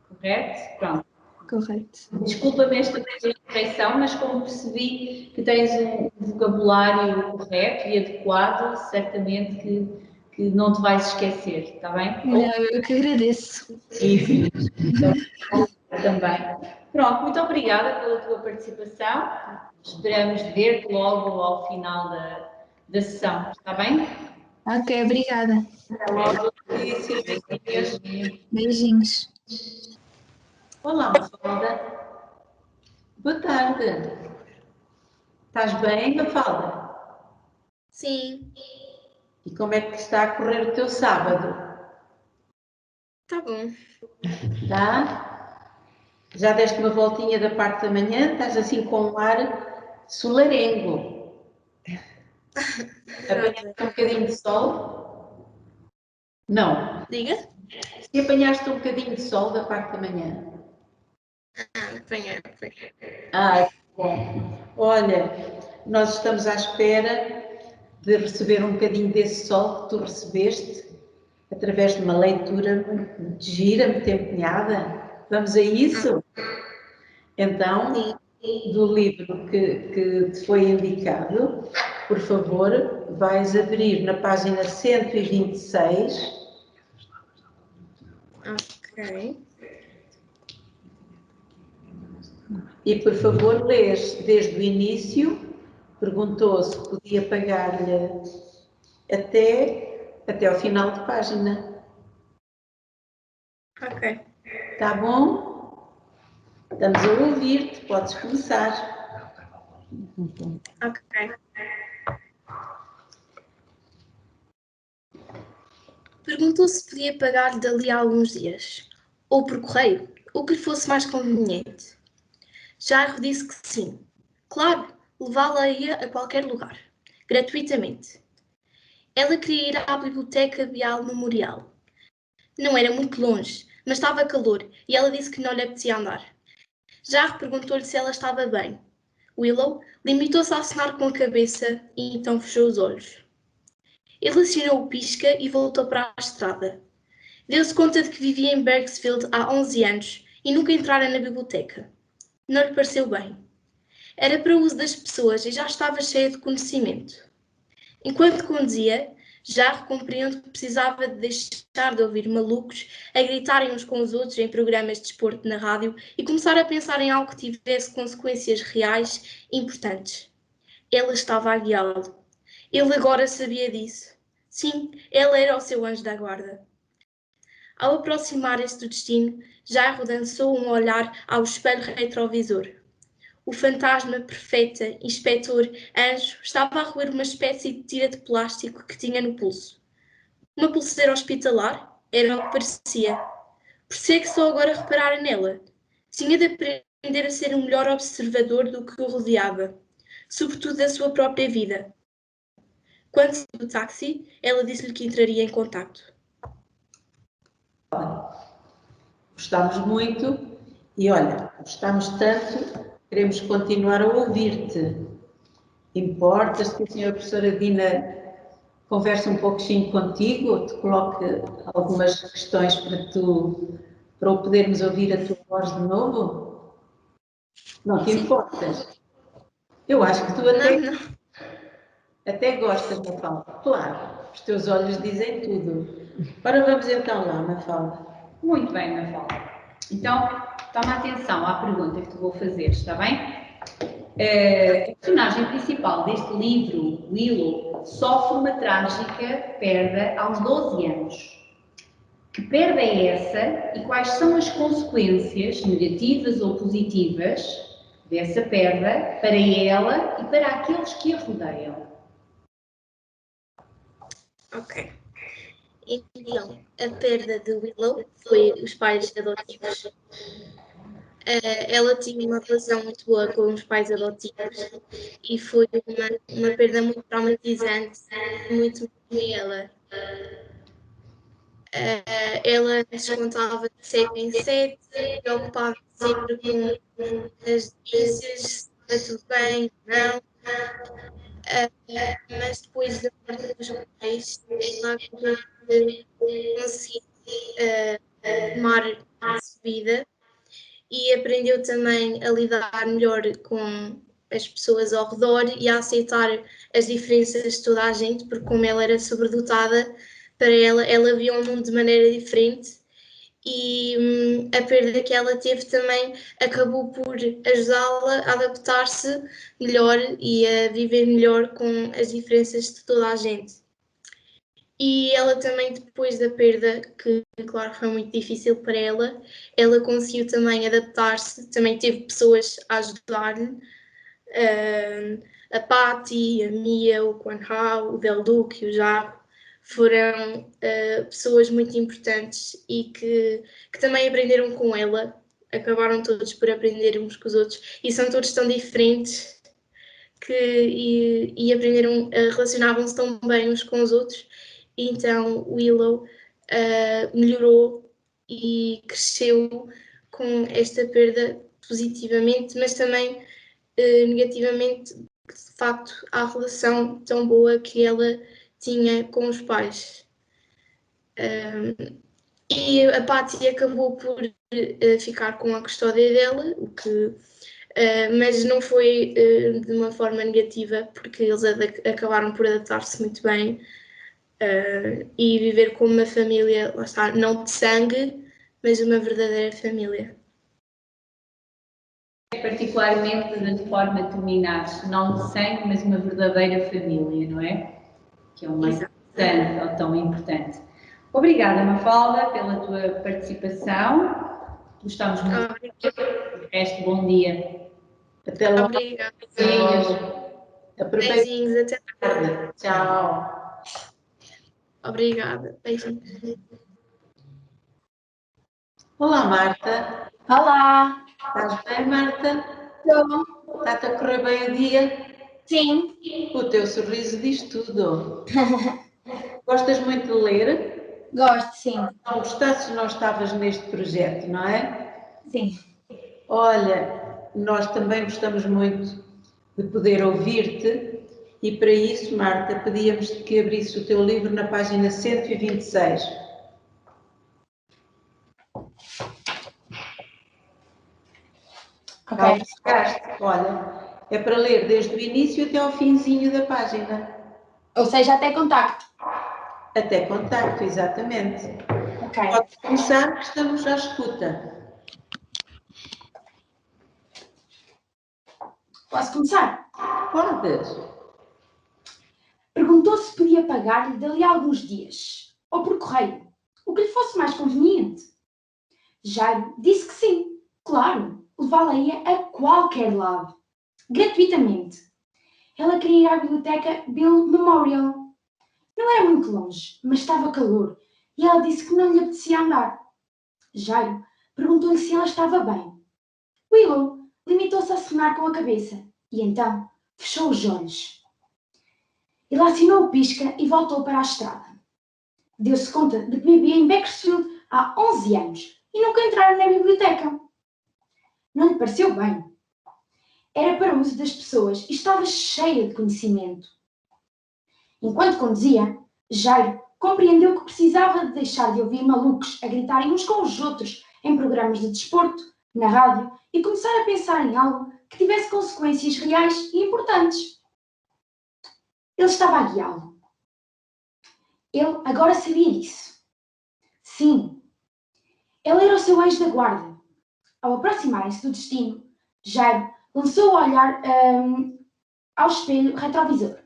correto? Pronto. Correto. Desculpa-me esta correção, mas como percebi que tens um vocabulário correto e adequado, certamente que não te vais esquecer, está bem? Não, eu que agradeço. Isso. Então, também. Pronto, muito obrigada pela tua participação. Esperamos ver-te logo ao final da sessão, está bem? Ok, obrigada. Até logo. Beijinhos. Olá, Mafalda. Boa tarde. Estás bem, Mafalda? Sim, E como é que está a correr o teu sábado? tá bom. Tá? Já deste uma voltinha da parte da manhã? Estás assim com um ar solarengo. Apanhaste um bocadinho de sol? Não. Diga? Se apanhaste um bocadinho de sol da parte da manhã? Apanhei. Ah, bom. Olha, nós estamos à espera de receber um bocadinho desse sol que tu recebeste através de uma leitura muito gira, muito empenhada. Vamos a isso? Então, do livro que te foi indicado, por favor, vais abrir na página 126. Ok. E, por favor, lês desde o início. Perguntou se podia pagar-lhe até ao final de página. Ok. Tá bom? Estamos a ouvir-te, podes começar. Ok. Perguntou se podia pagar-lhe dali a alguns dias, ou por correio, o que lhe fosse mais conveniente. Jairo disse que sim. Claro, levá-la-ia a qualquer lugar, gratuitamente. Ela queria ir à biblioteca Bial Memorial. Não era muito longe, mas estava calor e ela disse que não lhe apetecia andar. Jairo perguntou-lhe se ela estava bem. Willow limitou-se a acenar com a cabeça e então fechou os olhos. Ele acionou o pisca e voltou para a estrada. Deu-se conta de que vivia em Bergsfield há 11 anos e nunca entrara na biblioteca. Não lhe pareceu bem. Era para o uso das pessoas e já estava cheia de conhecimento. Enquanto conduzia, já compreendeu que precisava de deixar de ouvir malucos a gritarem uns com os outros em programas de desporto na rádio e começar a pensar em algo que tivesse consequências reais e importantes. Ela estava a guiá-lo. Ele agora sabia disso. Sim, ela era o seu anjo da guarda. Ao aproximarem-se do destino, Jairo lançou um olhar ao espelho retrovisor. O fantasma, profeta, inspetor, anjo, estava a roer uma espécie de tira de plástico que tinha no pulso. Uma pulseira hospitalar? Era o que parecia. Parecia que só agora reparara nela. Tinha de aprender a ser um melhor observador do que o rodeava, sobretudo da sua própria vida. Quando saiu do táxi, ela disse-lhe que entraria em contacto. Gostámos muito e, olha, gostámos tanto, queremos continuar a ouvir-te. Importas que a senhora professora Dina converse um pouquinho contigo ou te coloque algumas questões para podermos ouvir a tua voz de novo? Não te importas? Eu acho que tu até gostas, Mafalda. Claro, os teus olhos dizem tudo. Ora, vamos então lá, Mafalda. Muito bem, Mafalda. Então, toma atenção à pergunta que te vou fazer, está bem? A personagem principal deste livro, Willow, sofre uma trágica perda aos 12 anos. Que perda é essa e quais são as consequências, negativas ou positivas, dessa perda para ela e para aqueles que a rodeiam? Ok. Então, a perda de Willow foi os pais adotivos. Ela tinha uma relação muito boa com os pais adotivos e foi uma perda muito traumatizante, muito para ela. Ela descontava de 7 em 7, preocupava sempre com as notícias, se está tudo bem, não. Mas depois da morte dos pais, ela acabou por conseguir tomar a sua vida e aprendeu também a lidar melhor com as pessoas ao redor e a aceitar as diferenças de toda a gente, porque como ela era sobredotada, para ela via o mundo de maneira diferente e a perda que ela teve também acabou por ajudá-la a adaptar-se melhor e a viver melhor com as diferenças de toda a gente. E ela também, depois da perda, que claro foi muito difícil para ela conseguiu também adaptar-se, também teve pessoas a ajudar-lhe, a Patty, a Mia, o Quan Hao, o Del Duque, o Jaro, foram pessoas muito importantes e que também aprenderam com ela, acabaram todos por aprender uns com os outros e são todos tão diferentes e aprenderam, relacionavam-se tão bem uns com os outros. Então Willow melhorou e cresceu com esta perda positivamente, mas também negativamente, de facto, à relação tão boa que ela tinha com os pais. E a Patty acabou por ficar com a custódia dela, mas não foi de uma forma negativa, porque eles acabaram por adaptar-se muito bem e viver como uma família, lá está, não de sangue, mas uma verdadeira família. Particularmente da forma de terminar, não de sangue, mas uma verdadeira família, não é? Que é o mais importante, ou tão importante. Obrigada, Mafalda, pela tua participação. Gostamos muito. O resto, bom dia. Até logo. Obrigada. Beijinhos, até tarde. Tchau. Obrigada. Beijinhos. Olá, Marta. Olá! Estás bem, Marta? Estou. Está-te a correr bem o dia? Sim. O teu sorriso diz tudo. Gostas muito de ler? Gosto, sim. Não gostasses, não estavas neste projeto, não é? Sim. Olha, nós também gostamos muito de poder ouvir-te e para isso, Marta, pedíamos que abrisses o teu livro na página 126. Ok. Olha, é para ler desde o início até ao finzinho da página. Ou seja, até contacto. Até contacto, exatamente. Ok. Podes começar, que estamos à escuta. Posso começar? Podes. Perguntou se podia pagar-lhe dali a alguns dias, ou por correio, o que lhe fosse mais conveniente. Jairo disse que sim, claro, levá-la-ia a qualquer lado, gratuitamente. Ela queria ir à biblioteca Bill Memorial. Não era muito longe, mas estava calor e ela disse que não lhe apetecia andar. Jairo perguntou-lhe se ela estava bem. Willow limitou-se a acenar com a cabeça e então fechou os olhos. Ele assinou o pisca e voltou para a estrada. Deu-se conta de que vivia em Bakersfield há 11 anos e nunca entrara na biblioteca. Não lhe pareceu bem. Era para o uso das pessoas e estava cheia de conhecimento. Enquanto conduzia, Jairo compreendeu que precisava de deixar de ouvir malucos a gritarem uns com os outros em programas de desporto, na rádio, e começar a pensar em algo que tivesse consequências reais e importantes. Ele estava a guiá-lo. Ele agora sabia disso. Sim, ele era o seu anjo da guarda. Ao aproximarem-se do destino, Jairo lançou o olhar ao espelho retrovisor.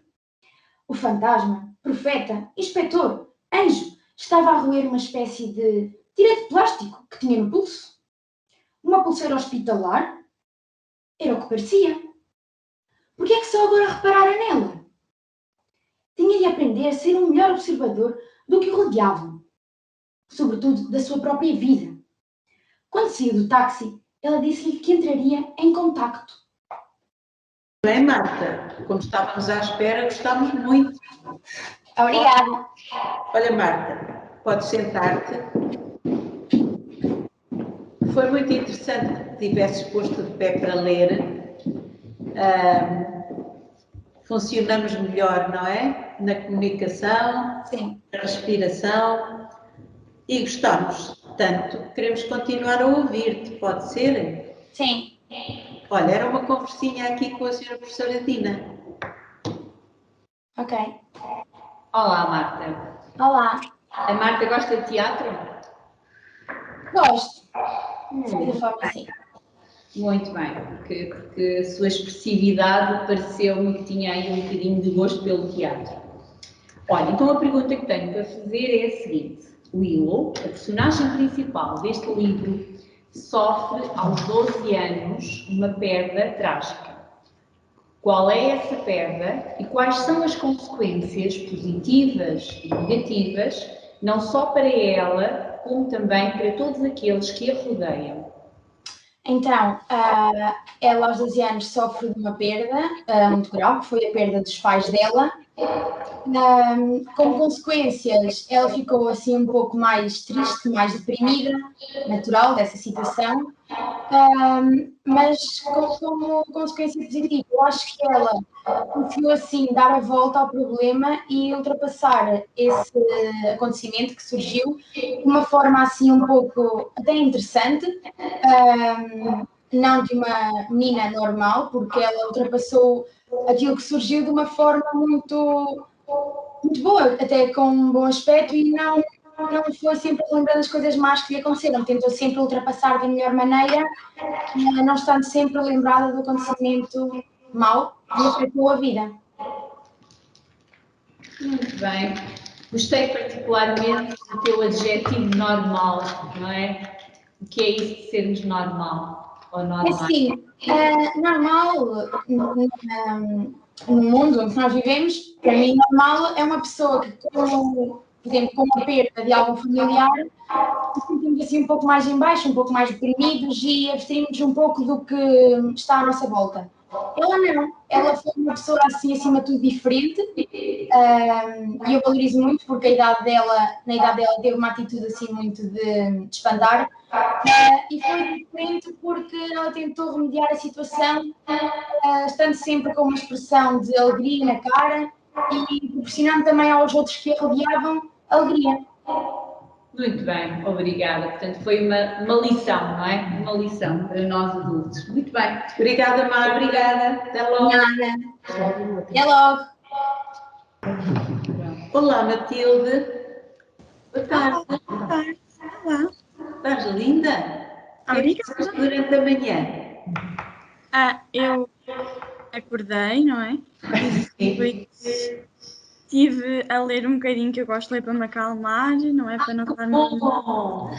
O fantasma, profeta, inspetor, anjo, estava a roer uma espécie de tira de plástico que tinha no pulso. Uma pulseira hospitalar? Era o que parecia. Por que é que só agora reparara nela? Tinha de aprender a ser um melhor observador do que o rodeava, sobretudo da sua própria vida. Quando saiu do táxi, ela disse-lhe que entraria em contacto. Bem, Marta, como estávamos à espera, gostámos muito. Obrigada. Olha, Marta, podes sentar-te. Foi muito interessante que tivesses posto de pé para ler. Funcionamos melhor, não é? Na comunicação, Sim. na respiração. E gostamos tanto, queremos continuar a ouvir-te, pode ser? Sim. Olha, era uma conversinha aqui com a senhora professora Dina. Ok. Olá, Marta. Olá. A Marta gosta de teatro? Gosto. De certa forma, sim. Muito bem, porque a sua expressividade pareceu-me que tinha aí um bocadinho de gosto pelo teatro. Olha, então a pergunta que tenho para fazer é a seguinte. Willow, a personagem principal deste livro, sofre aos 12 anos uma perda trágica. Qual é essa perda e quais são as consequências positivas e negativas, não só para ela, como também para todos aqueles que a rodeiam? Então, ela aos 12 anos sofre de uma perda muito grave, que foi a perda dos pais dela. Como consequências, ela ficou assim um pouco mais triste, mais deprimida, natural dessa situação. Mas como consequência positiva, eu acho que ela conseguiu assim dar a volta ao problema e ultrapassar esse acontecimento que surgiu de uma forma assim um pouco até interessante, não de uma menina normal, porque ela ultrapassou aquilo que surgiu de uma forma muito boa, até com um bom aspecto, e não foi sempre lembrando as coisas más que lhe aconteceram, tentou sempre ultrapassar da melhor maneira, não estando sempre lembrada do acontecimento mau que lhe afetou a vida. Muito bem. Gostei particularmente do teu adjetivo normal, não é? O que é isso de sermos normal ou normal? Assim, normal no mundo em que nós vivemos, para mim normal é uma pessoa que, por exemplo, com a perda de algum familiar, nos sentimos assim um pouco mais em baixo, um pouco mais deprimidos e abstraímos um pouco do que está à nossa volta. Ela não, ela foi uma pessoa assim acima de tudo diferente, e eu valorizo muito porque na idade dela teve uma atitude assim muito de espantar, e foi diferente porque ela tentou remediar a situação, estando sempre com uma expressão de alegria na cara e proporcionando também aos outros que a rodeavam alegria. Muito bem, obrigada. Portanto, foi uma lição, não é? Uma lição para nós adultos. Muito bem. Obrigada, Marta. Obrigada. Até logo. Nada. Até logo. Olá, Matilde. Boa tarde. Boa tarde. Olá. Estás linda? Obrigada. Durante a manhã. Eu acordei, não é? E depois estive a ler um bocadinho, que eu gosto de ler para me acalmar, não é? Para não estar muito...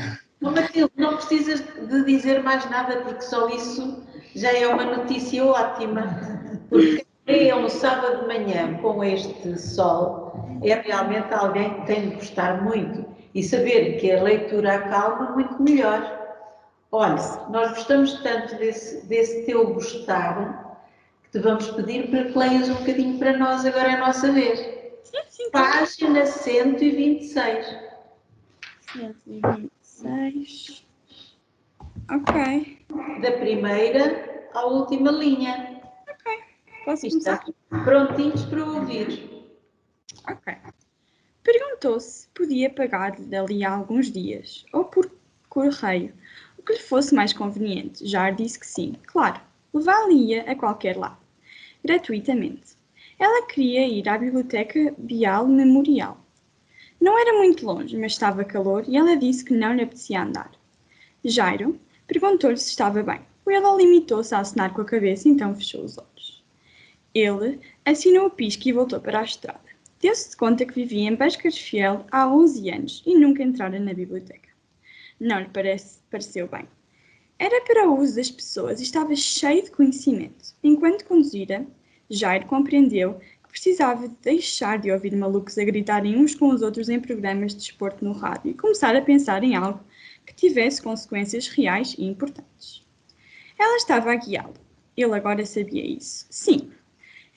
Matilde, não precisas de dizer mais nada, porque só isso já é uma notícia ótima. Porque é um sábado de manhã com este sol, é realmente alguém que tem de gostar muito. E saber que a leitura acalma, muito melhor. Olha, nós gostamos tanto desse teu gostar, que te vamos pedir para que leias um bocadinho para nós, agora é a nossa vez. Sim. Página 126. 126. Ok. Da primeira à última linha. Ok. Posso Está começar? prontinhos para ouvir. Ok. Perguntou se podia pagar-lhe dali a alguns dias, ou por correio, o que lhe fosse mais conveniente. Jar disse que sim, claro, levá-la-ia a qualquer lado, gratuitamente. Ela queria ir à Biblioteca Bial Memorial. Não era muito longe, mas estava calor e ela disse que não lhe apetecia andar. Jairo perguntou-lhe se estava bem. Ela limitou-se a acenar com a cabeça, então fechou os olhos. Ele assinou o pisco e voltou para a estrada. Deu-se conta que vivia em Bakersfield há 11 anos e nunca entrara na biblioteca. Não lhe pareceu bem. Era para o uso das pessoas e estava cheio de conhecimento. Enquanto conduzira, Jairo compreendeu que precisava de deixar de ouvir malucos a gritarem uns com os outros em programas de desporto no rádio e começar a pensar em algo que tivesse consequências reais e importantes. Ela estava a guiá-lo. Ele agora sabia isso. Sim,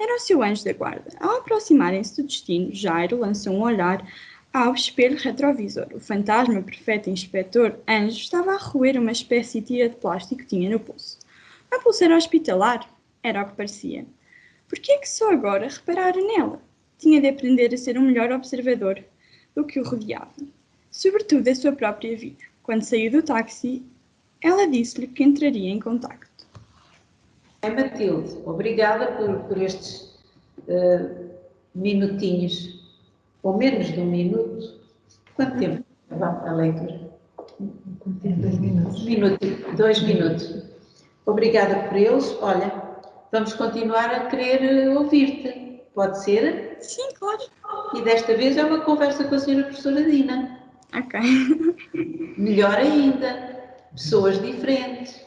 era o seu anjo da guarda. Ao aproximarem-se do destino, Jairo lançou um olhar ao espelho retrovisor. O fantasma, perfeito inspetor, anjo, estava a roer uma espécie de tira de plástico que tinha no pulso. Uma pulseira hospitalar? Era o que parecia. Por que é que só agora reparara nela? Tinha de aprender a ser um melhor observador do que o rodeava. Sobretudo da sua própria vida. Quando saiu do táxi, ela disse-lhe que entraria em contacto. Matilde, obrigada por estes minutinhos, ou menos de um minuto. Quanto tempo vai a leitura? 2 minutos. Obrigada por eles. Olha, vamos continuar a querer ouvir-te. Pode ser? Sim, claro. E desta vez é uma conversa com a senhora professora Dina. Ok. Melhor ainda, pessoas diferentes.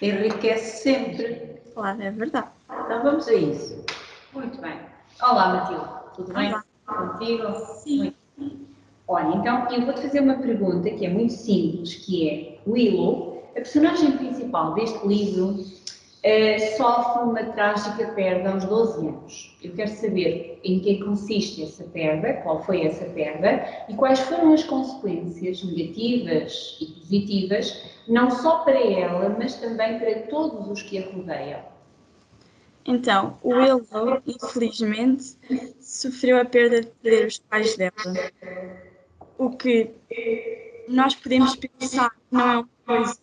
Enriquece sempre. Claro, é verdade. Então vamos a isso. Muito bem. Olá, Matilde. Tudo bem? Olá. Contigo? Sim. Muito bem. Olha, então eu vou-te fazer uma pergunta que é muito simples, que é Willow, a personagem principal deste livro, sofre uma trágica perda aos 12 anos. Eu quero saber em que consiste essa perda, qual foi essa perda e quais foram as consequências negativas e positivas, não só para ela, mas também para todos os que a rodeiam. Então, o Willow, infelizmente, sofreu a perda de perder os pais dela. O que nós podemos pensar que não é uma coisa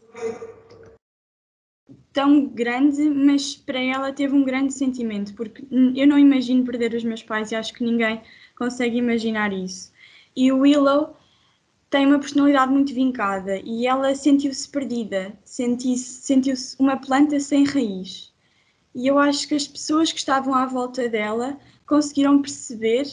tão grande, mas para ela teve um grande sentimento, porque eu não imagino perder os meus pais e acho que ninguém consegue imaginar isso. E o Willow tem uma personalidade muito vincada e ela sentiu-se perdida, sentiu-se uma planta sem raiz. E eu acho que as pessoas que estavam à volta dela conseguiram perceber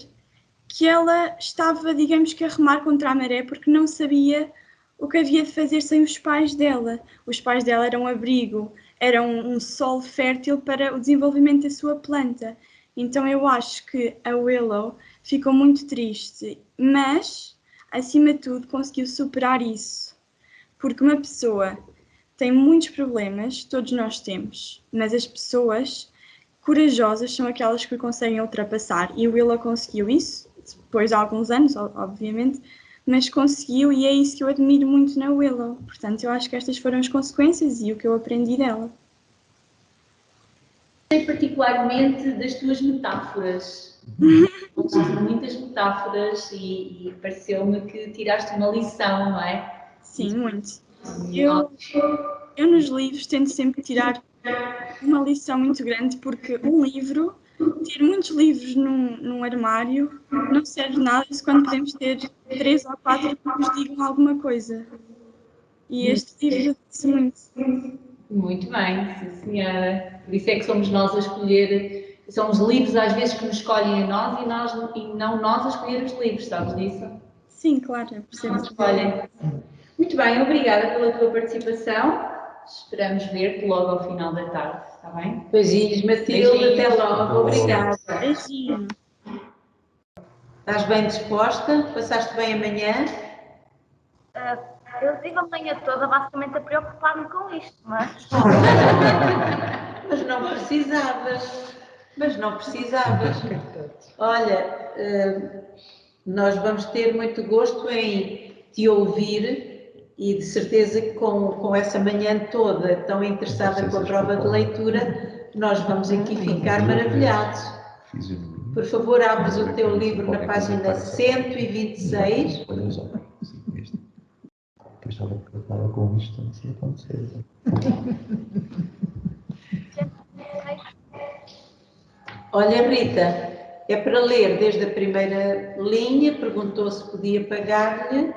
que ela estava, digamos que, a remar contra a maré porque não sabia o que havia de fazer sem os pais dela. Os pais dela eram um abrigo, eram um solo fértil para o desenvolvimento da sua planta. Então eu acho que a Willow ficou muito triste, mas, acima de tudo, conseguiu superar isso. Porque uma pessoa tem muitos problemas, todos nós temos, mas as pessoas corajosas são aquelas que conseguem ultrapassar. E o Willow conseguiu isso, depois de alguns anos, obviamente, mas conseguiu e é isso que eu admiro muito na Willow. Portanto, eu acho que estas foram as consequências e o que eu aprendi dela. Gostei particularmente das tuas metáforas. São muitas metáforas e pareceu-me que tiraste uma lição, não é? Sim, muito. Eu nos livros tento sempre tirar uma lição muito grande, porque um livro, ter muitos livros num armário, não serve de nada se quando podemos ter 3 ou 4 que nos digam alguma coisa. E este livro disse muito. Muito bem, sim senhora. Por isso é que somos nós a escolher, são os livros às vezes que nos escolhem a nós e não nós a escolher os livros, sabes disso? Sim, claro, eu percebo. Olha, Muito bem, obrigada pela tua participação. Esperamos ver-te logo ao final da tarde, está bem? Beijinhos, Matilde, até logo, obrigada. Beijinho. Estás bem disposta? Passaste bem amanhã? Eu tive a manhã toda basicamente a preocupar-me com isto, mas Mas não precisavas. Mas não precisavas. Olha, nós vamos ter muito gosto em te ouvir e de certeza que com essa manhã toda tão interessada com a prova de leitura, nós vamos aqui ficar maravilhados. Por favor, abres o teu livro na página 126. Estava preocupada com isto antes de acontecer. Olha, Rita, é para ler desde a primeira linha, perguntou se podia pagar-lhe.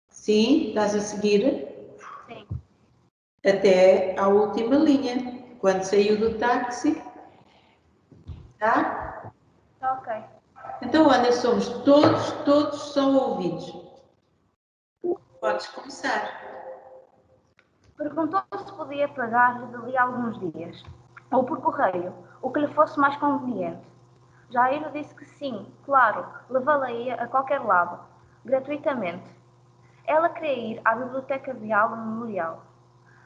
Sim, estás a seguir? sim. Até à última linha, quando saiu do táxi. Tá? Ok. Então, olha, somos todos são ouvidos. Podes começar. Perguntou se podia pagar-lhe dali a alguns dias, ou por correio, o que lhe fosse mais conveniente. Jairo disse que sim, claro, levá-la-ia a qualquer lado, gratuitamente. Ela queria ir à biblioteca de aula memorial.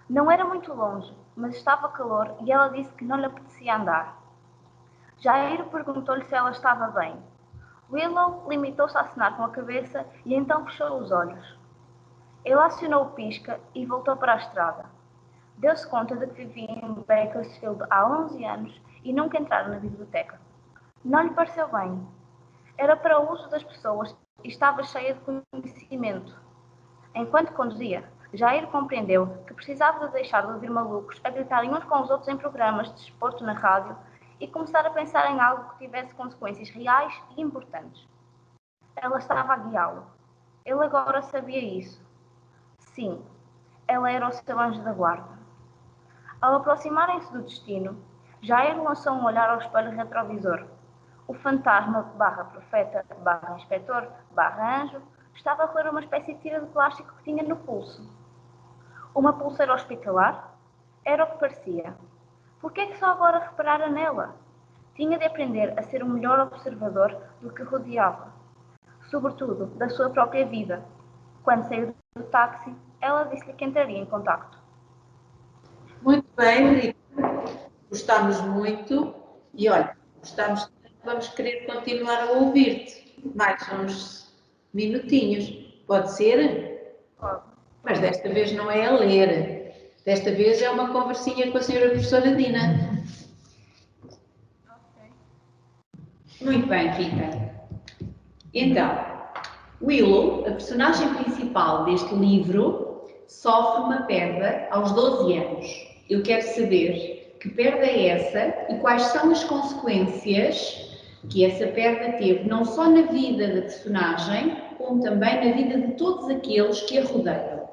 Não era muito longe, mas estava calor e ela disse que não lhe apetecia andar. Jairo perguntou-lhe se ela estava bem. Willow limitou-se a acenar com a cabeça e então fechou os olhos. Ele acionou o pisca e voltou para a estrada. Deu-se conta de que vivia em Bakersfield há 11 anos e nunca entrara na biblioteca. Não lhe pareceu bem. Era para o uso das pessoas e estava cheia de conhecimento. Enquanto conduzia, Jair compreendeu que precisava de deixar de ouvir malucos a gritarem uns com os outros em programas de desporto na rádio e começar a pensar em algo que tivesse consequências reais e importantes. Ela estava a guiá-lo. Ele agora sabia isso. Sim, ela era o seu anjo da guarda. Ao aproximarem-se do destino, Jair lançou um olhar ao espelho retrovisor. O fantasma /profeta /inspetor /anjo estava a roer uma espécie de tira de plástico que tinha no pulso. Uma pulseira hospitalar? Era o que parecia. Por que é que só agora reparara nela? Tinha de aprender a ser um melhor observador do que rodeava, sobretudo da sua própria vida. Quando saiu do táxi, ela disse-lhe que entraria em contacto. Muito bem, Rita. Gostámos muito e olha, vamos querer continuar a ouvir-te. Mais uns minutinhos. Pode ser? Pode. Mas desta vez não é a ler. Desta vez é uma conversinha com a senhora professora Dina. Muito bem, Rita. Então, Willow, a personagem principal deste livro, sofre uma perda aos 12 anos. Eu quero saber que perda é essa e quais são as consequências que essa perda teve, não só na vida da personagem, como também na vida de todos aqueles que a rodeiam.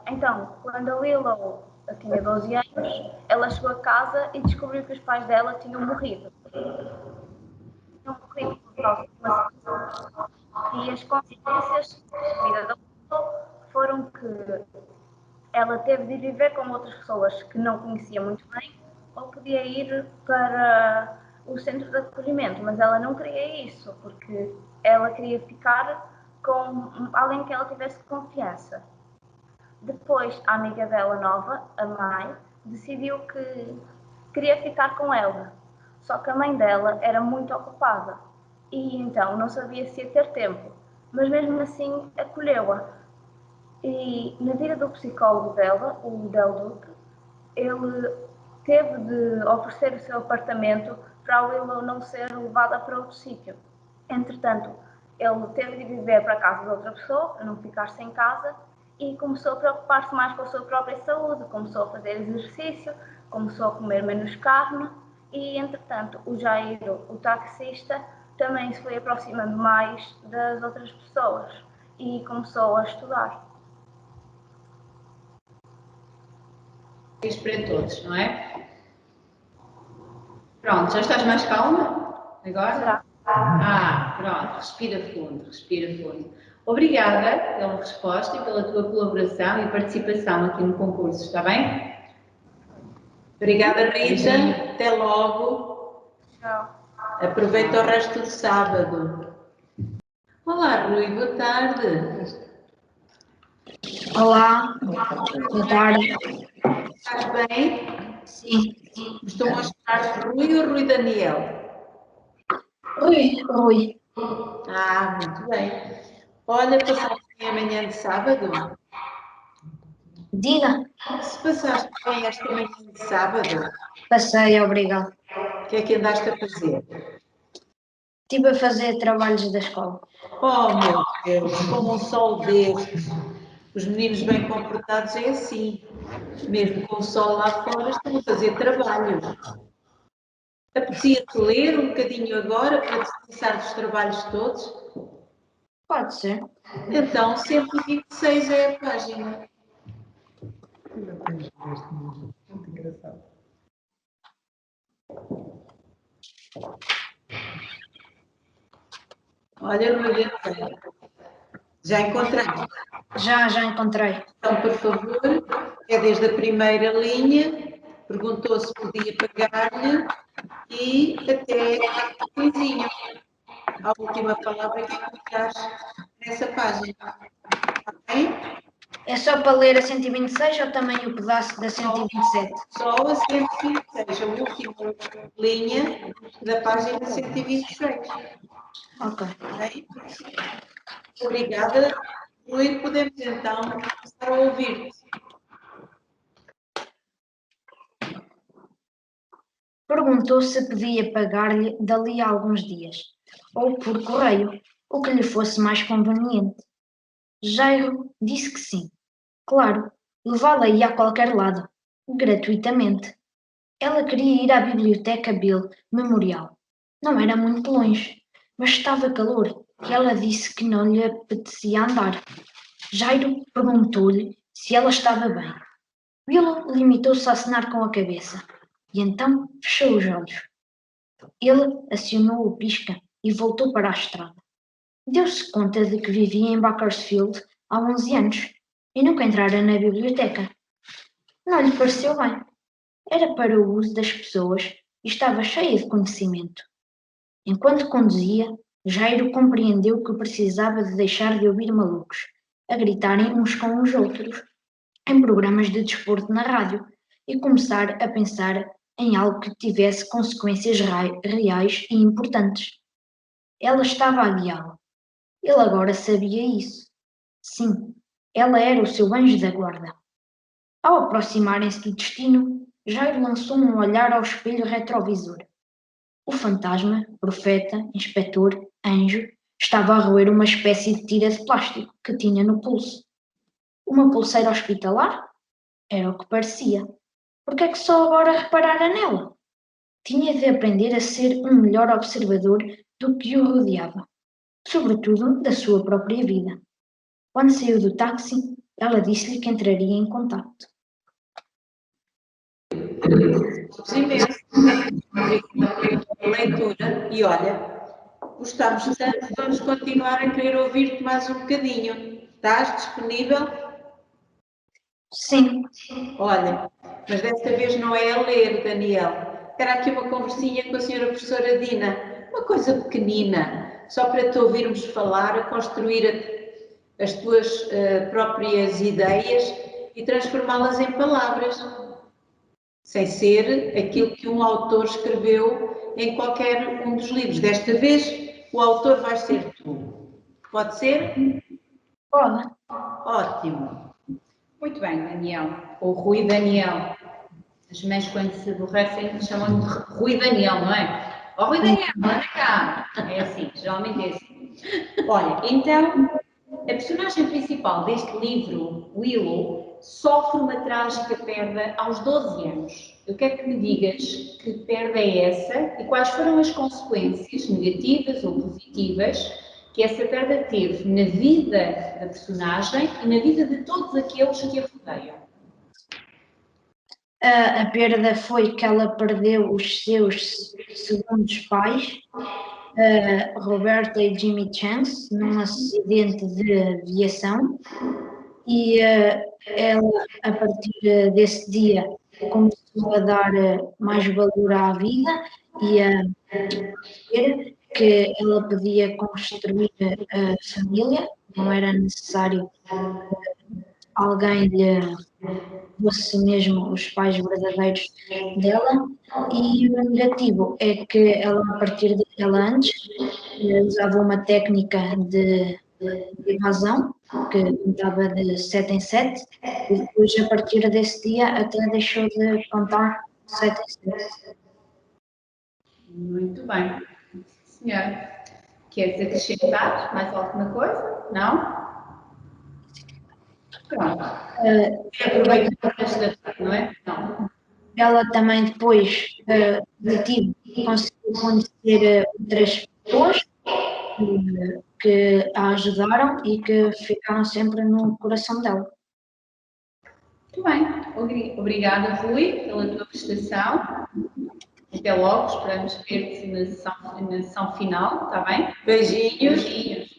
Então, quando a Willow tinha 12 anos, ela chegou a casa e descobriu que os pais dela tinham morrido. Tinham morrido por causa de uma situação. E as consequências da vida da Willow foram que ela teve de viver com outras pessoas que não conhecia muito bem, ou podia ir para o centro de acolhimento, mas ela não queria isso, porque ela queria ficar com alguém que ela tivesse confiança. Depois, a amiga dela nova, a Mai, decidiu que queria ficar com ela, só que a mãe dela era muito ocupada e então não sabia se ia ter tempo, mas mesmo assim acolheu-a. E na vida do psicólogo dela, o Del Duque, ele teve de oferecer o seu apartamento para a Willow não ser levada para outro sítio. Entretanto, ele teve de viver para a casa de outra pessoa, para não ficar sem casa, e começou a preocupar-se mais com a sua própria saúde, começou a fazer exercício, começou a comer menos carne, e entretanto o Jairo, o taxista, também se foi aproximando mais das outras pessoas e começou a estudar. Para todos, não é? Pronto, já estás mais calma? Agora? Pronto, respira fundo, respira fundo. Obrigada pela resposta e pela tua colaboração e participação aqui no concurso, está bem? Obrigada, Rita. Até logo. Tchau. Aproveita o resto do sábado. Olá, Rui, boa tarde. Olá, boa tarde. Estás bem? Sim. Estou a chamar Rui ou Rui Daniel? Rui. Muito bem. Olha, passaste bem amanhã de sábado? Diga. Se passaste bem esta manhã de sábado, Passei, obrigado. o que é que andaste a fazer? Estive a fazer trabalhos da escola. Oh, meu Deus, com um sol destes, os meninos bem comportados é assim. Mesmo com o sol lá fora, estão a fazer trabalhos. Apetecia-te ler um bocadinho agora para descansar dos trabalhos todos? Pode ser. Então, 126 é a página. Muito engraçado. Olha, Rui, já encontraste? Já encontrei. Então, por favor, é desde a primeira linha, perguntou se podia pagar-lhe e até a coisinha. A última palavra que encontraste nessa página. Está bem? É só para ler a 126 ou também o pedaço da 127? Só a 126, a última linha da página 126. Ok. Bem? Obrigada, Rui. Podemos então começar a ouvir-te. Perguntou se podia pagar-lhe dali a alguns dias, ou por correio, o que lhe fosse mais conveniente. Jairo disse que sim. Claro, levá-la-ia a qualquer lado, gratuitamente. Ela queria ir à Biblioteca Bill Memorial. Não era muito longe, mas estava calor e ela disse que não lhe apetecia andar. Jairo perguntou-lhe se ela estava bem. Willow limitou-se a acenar com a cabeça e então fechou os olhos. Ele acionou o pisca e voltou para a estrada. Deu-se conta de que vivia em Bakersfield há 11 anos e nunca entrara na biblioteca. Não lhe pareceu bem. Era para o uso das pessoas e estava cheia de conhecimento. Enquanto conduzia, Jairo compreendeu que precisava de deixar de ouvir malucos a gritarem uns com os outros em programas de desporto na rádio e começar a pensar em algo que tivesse consequências reais e importantes. Ela estava a guiá-lo. Ele agora sabia isso. Sim, ela era o seu anjo da guarda. Ao aproximarem-se do destino, Jairo lançou um olhar ao espelho retrovisor. O fantasma, profeta, inspetor, anjo, estava a roer uma espécie de tira de plástico que tinha no pulso. Uma pulseira hospitalar? Era o que parecia. Por que é que só agora reparara nela? Tinha de aprender a ser um melhor observador do que o rodeava, sobretudo da sua própria vida. Quando saiu do táxi, ela disse-lhe que entraria em contacto. Imenso. Obrigada pela leitura. E olha, gostamos tanto, vamos continuar a querer ouvir-te mais um bocadinho. Estás disponível? Sim. Olha, mas desta vez não é a ler, Daniel. Era aqui uma conversinha com a senhora professora Dina. Uma coisa pequenina, só para te ouvirmos falar, a construir as tuas próprias ideias e transformá-las em palavras. Sem ser aquilo que um autor escreveu em qualquer um dos livros. Desta vez, o autor vai ser tu. Pode ser? Pode. Ótimo. Muito bem, Daniel. Ou Rui Daniel. As mães, quando se aborrecem, chamam de Rui Daniel, não é? Ó, Rui Daniel, anda cá. É assim, geralmente é assim. Olha, então, a personagem principal deste livro, Willow, sofre uma trágica perda aos 12 anos. Eu quero que me digas que perda é essa e quais foram as consequências negativas ou positivas que essa perda teve na vida da personagem e na vida de todos aqueles que a rodeiam. A perda foi que ela perdeu os seus segundos pais, Roberta e Jimmy Chance, num acidente de aviação, e ela, a partir desse dia, começou a dar mais valor à vida e a ver que ela podia construir a família, não era necessário alguém lhe fosse mesmo os pais verdadeiros dela. E o negativo é que ela, a partir de ela antes, usava uma técnica de evasão, que contava de 7 em 7, e depois, a partir desse dia, até deixou de contar 7 em 7. Muito bem. Senhora, queres acrescentar mais alguma coisa? Não? Pronto. Aproveitar esta, não é? Não. Ela também depois, positivo, conseguiu conhecer outras pessoas que a ajudaram e que ficaram sempre no coração dela. Muito bem. Obrigada, Rui, pela tua prestação. Até logo, esperamos ver-te na sessão final, está bem? Beijinhos. Beijinhos.